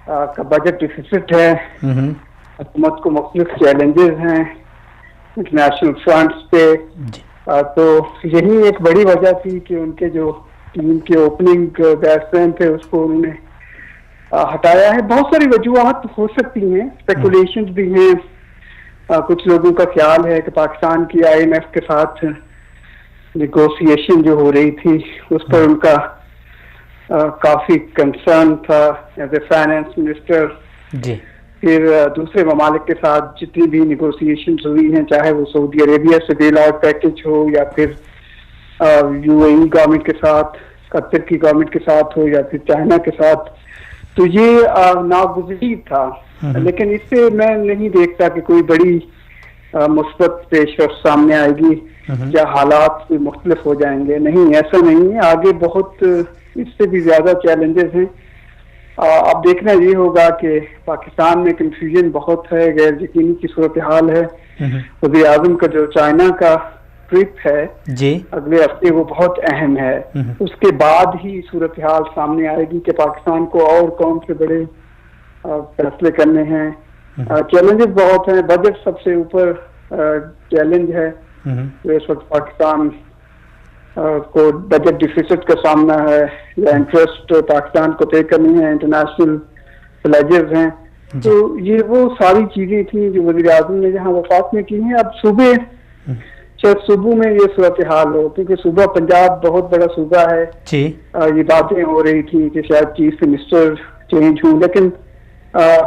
Speaker 5: کا بجٹ ڈیفیسٹ ہے. حکومت کو مختلف چیلنجز ہیں انٹرنیشنل فرنٹس پہ. تو یہی ایک بڑی وجہ تھی کہ ان کے جو ٹیم کے اوپننگ بیٹسمین تھے اس کو انہوں نے ہٹایا ہے. بہت ساری وجوہات ہو سکتی ہیں، اسپیکولیشنز بھی ہیں. کچھ لوگوں کا خیال ہے کہ پاکستان کی IMF کے ساتھ نیگوسیشن جو ہو رہی تھی اس پر ان کا کافی کنسرن تھا ایز اے فائنانس منسٹر. پھر دوسرے ممالک کے ساتھ جتنی بھی نیگوسیشنز ہوئی ہیں، چاہے وہ سعودی عربیہ سے بیل آؤٹ پیکج ہو یا پھر UAE گورنمنٹ کے ساتھ، قطر کی گورنمنٹ کے ساتھ ہو یا پھر چائنا کے ساتھ، تو یہ ناگزیر تھا. لیکن اس سے میں نہیں دیکھتا کہ کوئی بڑی مثبت پیش رفت سامنے آئے گی یا حالات کوئی مختلف ہو جائیں گے. نہیں، ایسا نہیں ہے. آگے بہت اس سے بھی زیادہ چیلنجز ہیں. اب دیکھنا یہ ہوگا کہ پاکستان میں کنفیوژن بہت ہے، غیر یقینی کی صورتحال ہے. وزیر اعظم کا جو چائنا کا ٹرپ ہے اگلے ہفتے وہ بہت اہم ہے. اس کے بعد ہی صورتحال سامنے آئے گی کہ پاکستان کو اور کون سے بڑے فیصلے کرنے ہیں. چیلنجز بہت ہیں. بجٹ سب سے اوپر چیلنج ہے. اس وقت پاکستان کو بجٹ ڈیفیسٹ کا سامنا ہے یا انٹرسٹ پاکستان کو پے کرنی ہے، انٹرنیشنل پلیجز ہیں. تو یہ وہ ساری چیزیں تھیں جو وزیر اعظم نے جہاں وفات میں کی ہیں. اب شاید صوبوں میں یہ صورتحال ہو، کیونکہ صوبہ پنجاب بہت بڑا صوبہ ہے. یہ باتیں ہو رہی تھی کہ شاید چیف منسٹر چینج ہوں، لیکن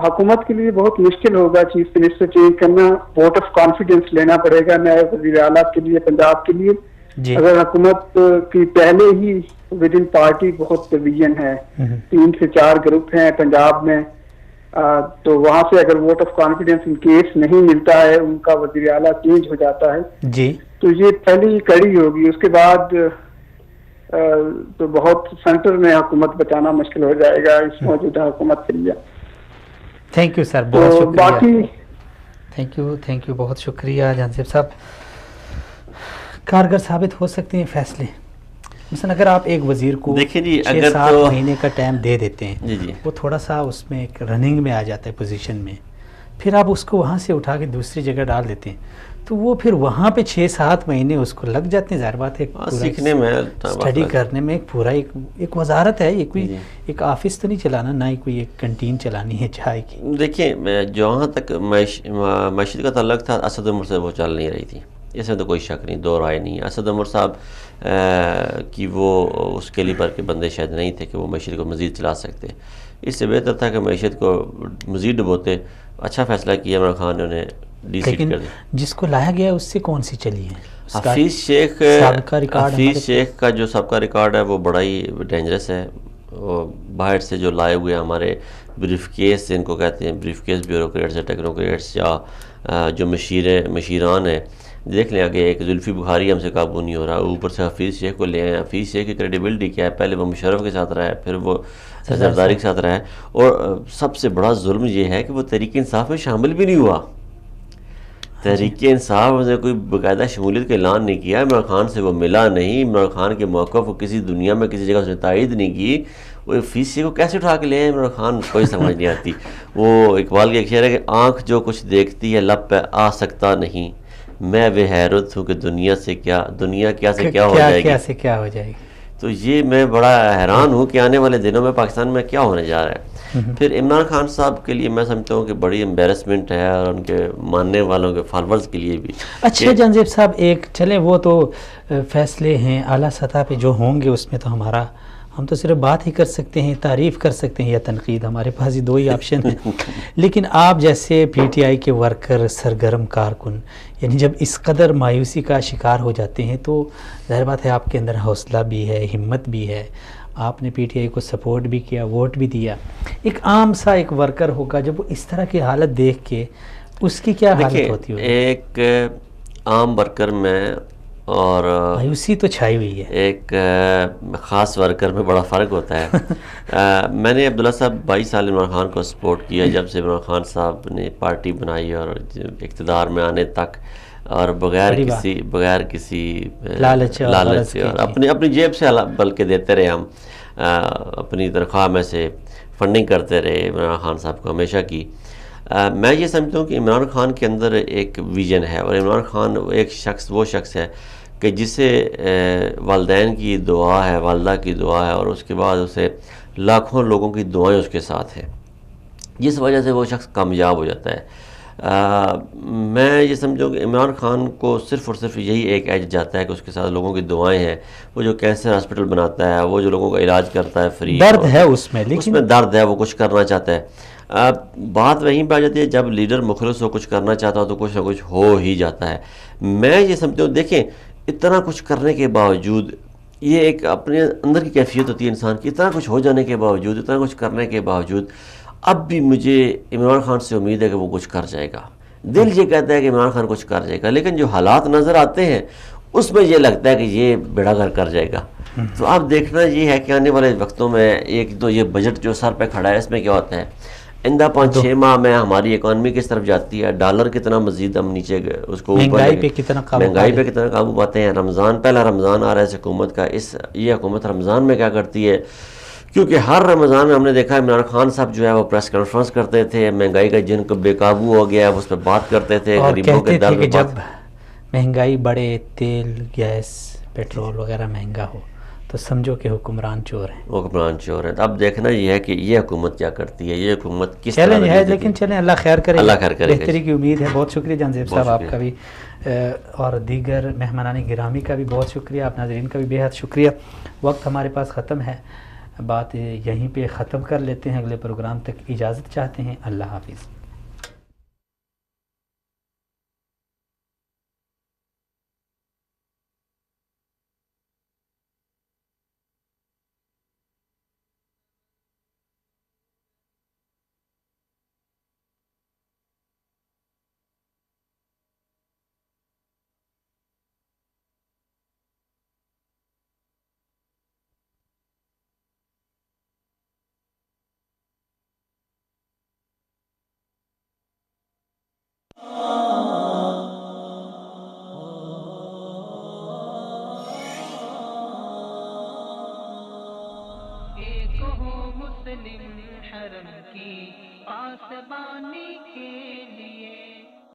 Speaker 5: حکومت کے لیے بہت مشکل ہوگا چیف منسٹر چینج کرنا. ووٹ آف کانفیڈنس لینا پڑے گا نئے وزیر اعلیٰ کے لیے پنجاب کے لیے. اگر حکومت کی پہلے ہی ود ان پارٹی بہت ڈویژن ہے، 3 سے 4 گروپ ہیں پنجاب میں، تو وہاں سے اگر vote of confidence in case نہیں ملتا ہے، ان کا وزیر اعلیٰ چینج ہو جاتا ہے، تو یہ پہلی کڑی ہوگی. اس کے بعد تو بہت سینٹر میں حکومت بچانا مشکل ہو جائے گا اس موجودہ حکومت کے لیے.
Speaker 2: تھینک یو سر، بہت شکریہ. تھینک یو بہت شکریہ جہانزیب صاحب. کارگر ثابت ہو سکتے ہیں فیصلے. مثلا اگر آپ ایک وزیر کو 6-7 مہینے کا ٹائم دے دیتے ہیں، وہ تھوڑا سا اس میں ایک رننگ میں آ جاتا ہے پوزیشن میں، پھر آپ اس کو وہاں سے اٹھا کے دوسری جگہ ڈال دیتے ہیں، تو وہ پھر وہاں پہ 6-7 مہینے اس کو لگ جاتے ہیں. ظاہر بات ہے
Speaker 3: سیکھنے میں،
Speaker 2: اسٹڈی کرنے میں. ایک پورا ایک وزارت ہے، یہ کوئی ایک آفس تو نہیں چلانا، نہ ہی کوئی ایک کنٹین چلانی ہے چائے کی. دیکھیں،
Speaker 3: جہاں تک معیشت کا تعلق تھا، اسد عمر سے وہ چل نہیں رہی تھی، اس میں تو کوئی شک نہیں، دو رائے نہیں. اسد عمر صاحب کی وہ اس کیلیبر کے بندے شاید نہیں تھے کہ وہ معیشت کو مزید چلا سکتے. اس سے بہتر تھا کہ معیشت کو مزید ڈبوتے. اچھا فیصلہ کیا عمران خان نے انہیں ڈی سیٹ کر دیا.
Speaker 2: جس کو لایا گیا اس سے کون سی چلی ہے؟
Speaker 3: حفیظ شیخ کا جو سابقہ ریکارڈ ہے وہ بڑا ہی ڈینجرس ہے. باہر سے جو لائے ہوئے ہمارے بریف کیس ان کو کہتے ہیں، بریف کیس بیوروکریٹس یا ٹیکنوکریٹس یا جو مشیران ہیں، دیکھ لیں آگے ایک زلفی بخاری ہم سے قابو نہیں ہو رہا، اوپر سے حفیظ شیخ کو لے آئے. حفیظ شیخ کی کریڈیبلٹی کیا ہے؟ پہلے وہ مشرف کے ساتھ رہا ہے، پھر وہ زرداری کے ساتھ رہا ہے، اور سب سے بڑا ظلم یہ ہے کہ وہ تحریک انصاف میں شامل بھی نہیں ہوا. تحریک انصاف نے کوئی باقاعدہ شمولیت کا اعلان نہیں کیا. عمران خان سے وہ ملا نہیں، عمران خان کے موقف کو کسی دنیا میں کسی جگہ اس نے تائید نہیں کی. وہ حفیظ شیخ کو کیسے اٹھا کے لے آئے عمران خان، کوئی سمجھ نہیں آتی. وہ اقبال کا ایک شعر ہے کہ آنکھ جو کچھ دیکھتی ہے لب پہ آ سکتا نہیں، میں بے حیرت ہوں کہ دنیا کیا سے کیا ہو جائے گی. تو یہ میں بڑا حیران ہوں کہ آنے والے دنوں میں پاکستان میں کیا ہونے جا رہا ہے. پھر عمران خان صاحب کے لیے میں سمجھتا ہوں کہ بڑی امبیرسمنٹ ہے، اور ان کے ماننے والوں کے فالورز کے لیے بھی.
Speaker 2: اچھا جہانزیب صاحب، ایک چلے وہ تو فیصلے ہیں اعلیٰ سطح پہ جو ہوں گے، اس میں تو ہم تو صرف بات ہی کر سکتے ہیں، تعریف کر سکتے ہیں یا تنقید. ہمارے پاس یہ 2 ہی آپشن ہیں. لیکن آپ جیسے PTI کے ورکر، سرگرم کارکن، یعنی جب اس قدر مایوسی کا شکار ہو جاتے ہیں تو ظاہر بات ہے آپ کے اندر حوصلہ بھی ہے، ہمت بھی ہے. آپ نے PTI کو سپورٹ بھی کیا، ووٹ بھی دیا. ایک عام سا ایک ورکر ہوگا جب وہ اس طرح کی حالت دیکھ کے اس کی کیا حالت ہوتی ہوگی؟
Speaker 3: ایک عام ورکر میں اور
Speaker 2: مایوسی تو چھائی ہوئی ہے.
Speaker 3: ایک خاص ورکر میں بڑا فرق ہوتا ہے. میں نے عبداللہ صاحب 22 سال عمران خان کو سپورٹ کیا جب سے عمران خان صاحب نے پارٹی بنائی اور اقتدار میں آنے تک، اور بغیر کسی لالچ اور اپنی جیب سے بلکہ دیتے رہے. ہم اپنی تنخواہ میں سے فنڈنگ کرتے رہے عمران خان صاحب کو ہمیشہ کی. میں یہ سمجھتا ہوں کہ عمران خان کے اندر ایک ویژن ہے، اور عمران خان وہ شخص ہے کہ جسے والدین کی دعا ہے، والدہ کی دعا ہے، اور اس کے بعد اسے لاکھوں لوگوں کی دعائیں اس کے ساتھ ہیں، جس وجہ سے وہ شخص کامیاب ہو جاتا ہے. میں یہ سمجھوں کہ عمران خان کو صرف اور صرف یہی ایک ایج جاتا ہے کہ اس کے ساتھ لوگوں کی دعائیں ہیں. وہ جو کینسر ہاسپٹل بناتا ہے، وہ جو لوگوں کا علاج کرتا ہے فری،
Speaker 2: درد ہے اس میں، لیکن
Speaker 3: اس میں درد ہے، وہ کچھ کرنا چاہتا ہے. بات وہیں پہ آ جاتی ہے جب لیڈر مخلص ہو، کچھ کرنا چاہتا ہو تو کچھ نہ کچھ ہو ہی جاتا ہے. میں یہ سمجھتا ہوں، دیکھیں اتنا کچھ کرنے کے باوجود، یہ ایک اپنے اندر کی کیفیت ہوتی ہے انسان کی، اتنا کچھ ہو جانے کے باوجود، اتنا کچھ کرنے کے باوجود اب بھی مجھے عمران خان سے امید ہے کہ وہ کچھ کر جائے گا. دل یہ کہتا ہے کہ عمران خان کچھ کر جائے گا، لیکن جو حالات نظر آتے ہیں اس میں یہ لگتا ہے کہ یہ بیڑا گھر کر جائے گا. تو اب دیکھنا یہ ہے کہ آنے والے وقتوں میں ایک تو یہ بجٹ جو سر پہ کھڑا ہے، اس میں کیا ہوتا ہے، آئندہ 5-6 ماہ میں ہماری اکانومی کس طرف جاتی ہے، ڈالر کتنا مزید ہم نیچے اس کو
Speaker 2: مہنگائی پہ کتنا
Speaker 3: قابو پاتے ہیں. پہلا رمضان آ رہا ہے اس حکومت کا، یہ حکومت رمضان میں کیا کرتی ہے، کیونکہ ہر رمضان میں ہم نے دیکھا عمران خان صاحب جو ہے وہ پریس کانفرنس کرتے تھے، مہنگائی کا جن کو بے قابو ہو گیا ہے اس پہ بات کرتے تھے، غریبوں کے درد
Speaker 2: کہ جب مہنگائی بڑھے، تیل، گیس، پیٹرول وغیرہ مہنگا ہو تو سمجھو کہ حکمران چور ہیں.
Speaker 3: حکمران چور ہیں. اب دیکھنا یہ ہے کہ یہ حکومت کیا کرتی ہے، یہ حکومت کس طرح
Speaker 2: چیلنج ہے، لیکن چلیں اللہ خیر کرے،
Speaker 3: اللہ خیر کرے،
Speaker 2: بہتری کی امید ہے. بہت شکریہ جہانزیب صاحب آپ کا بھی، اور دیگر مہمانان گرامی کا بھی بہت شکریہ، آپ ناظرین کا بھی بے حد شکریہ. وقت ہمارے پاس ختم ہے، بات یہیں پہ ختم کر لیتے ہیں. اگلے پروگرام تک اجازت چاہتے ہیں. اللہ حافظ.
Speaker 6: حرم کی پاسبانی کے لیے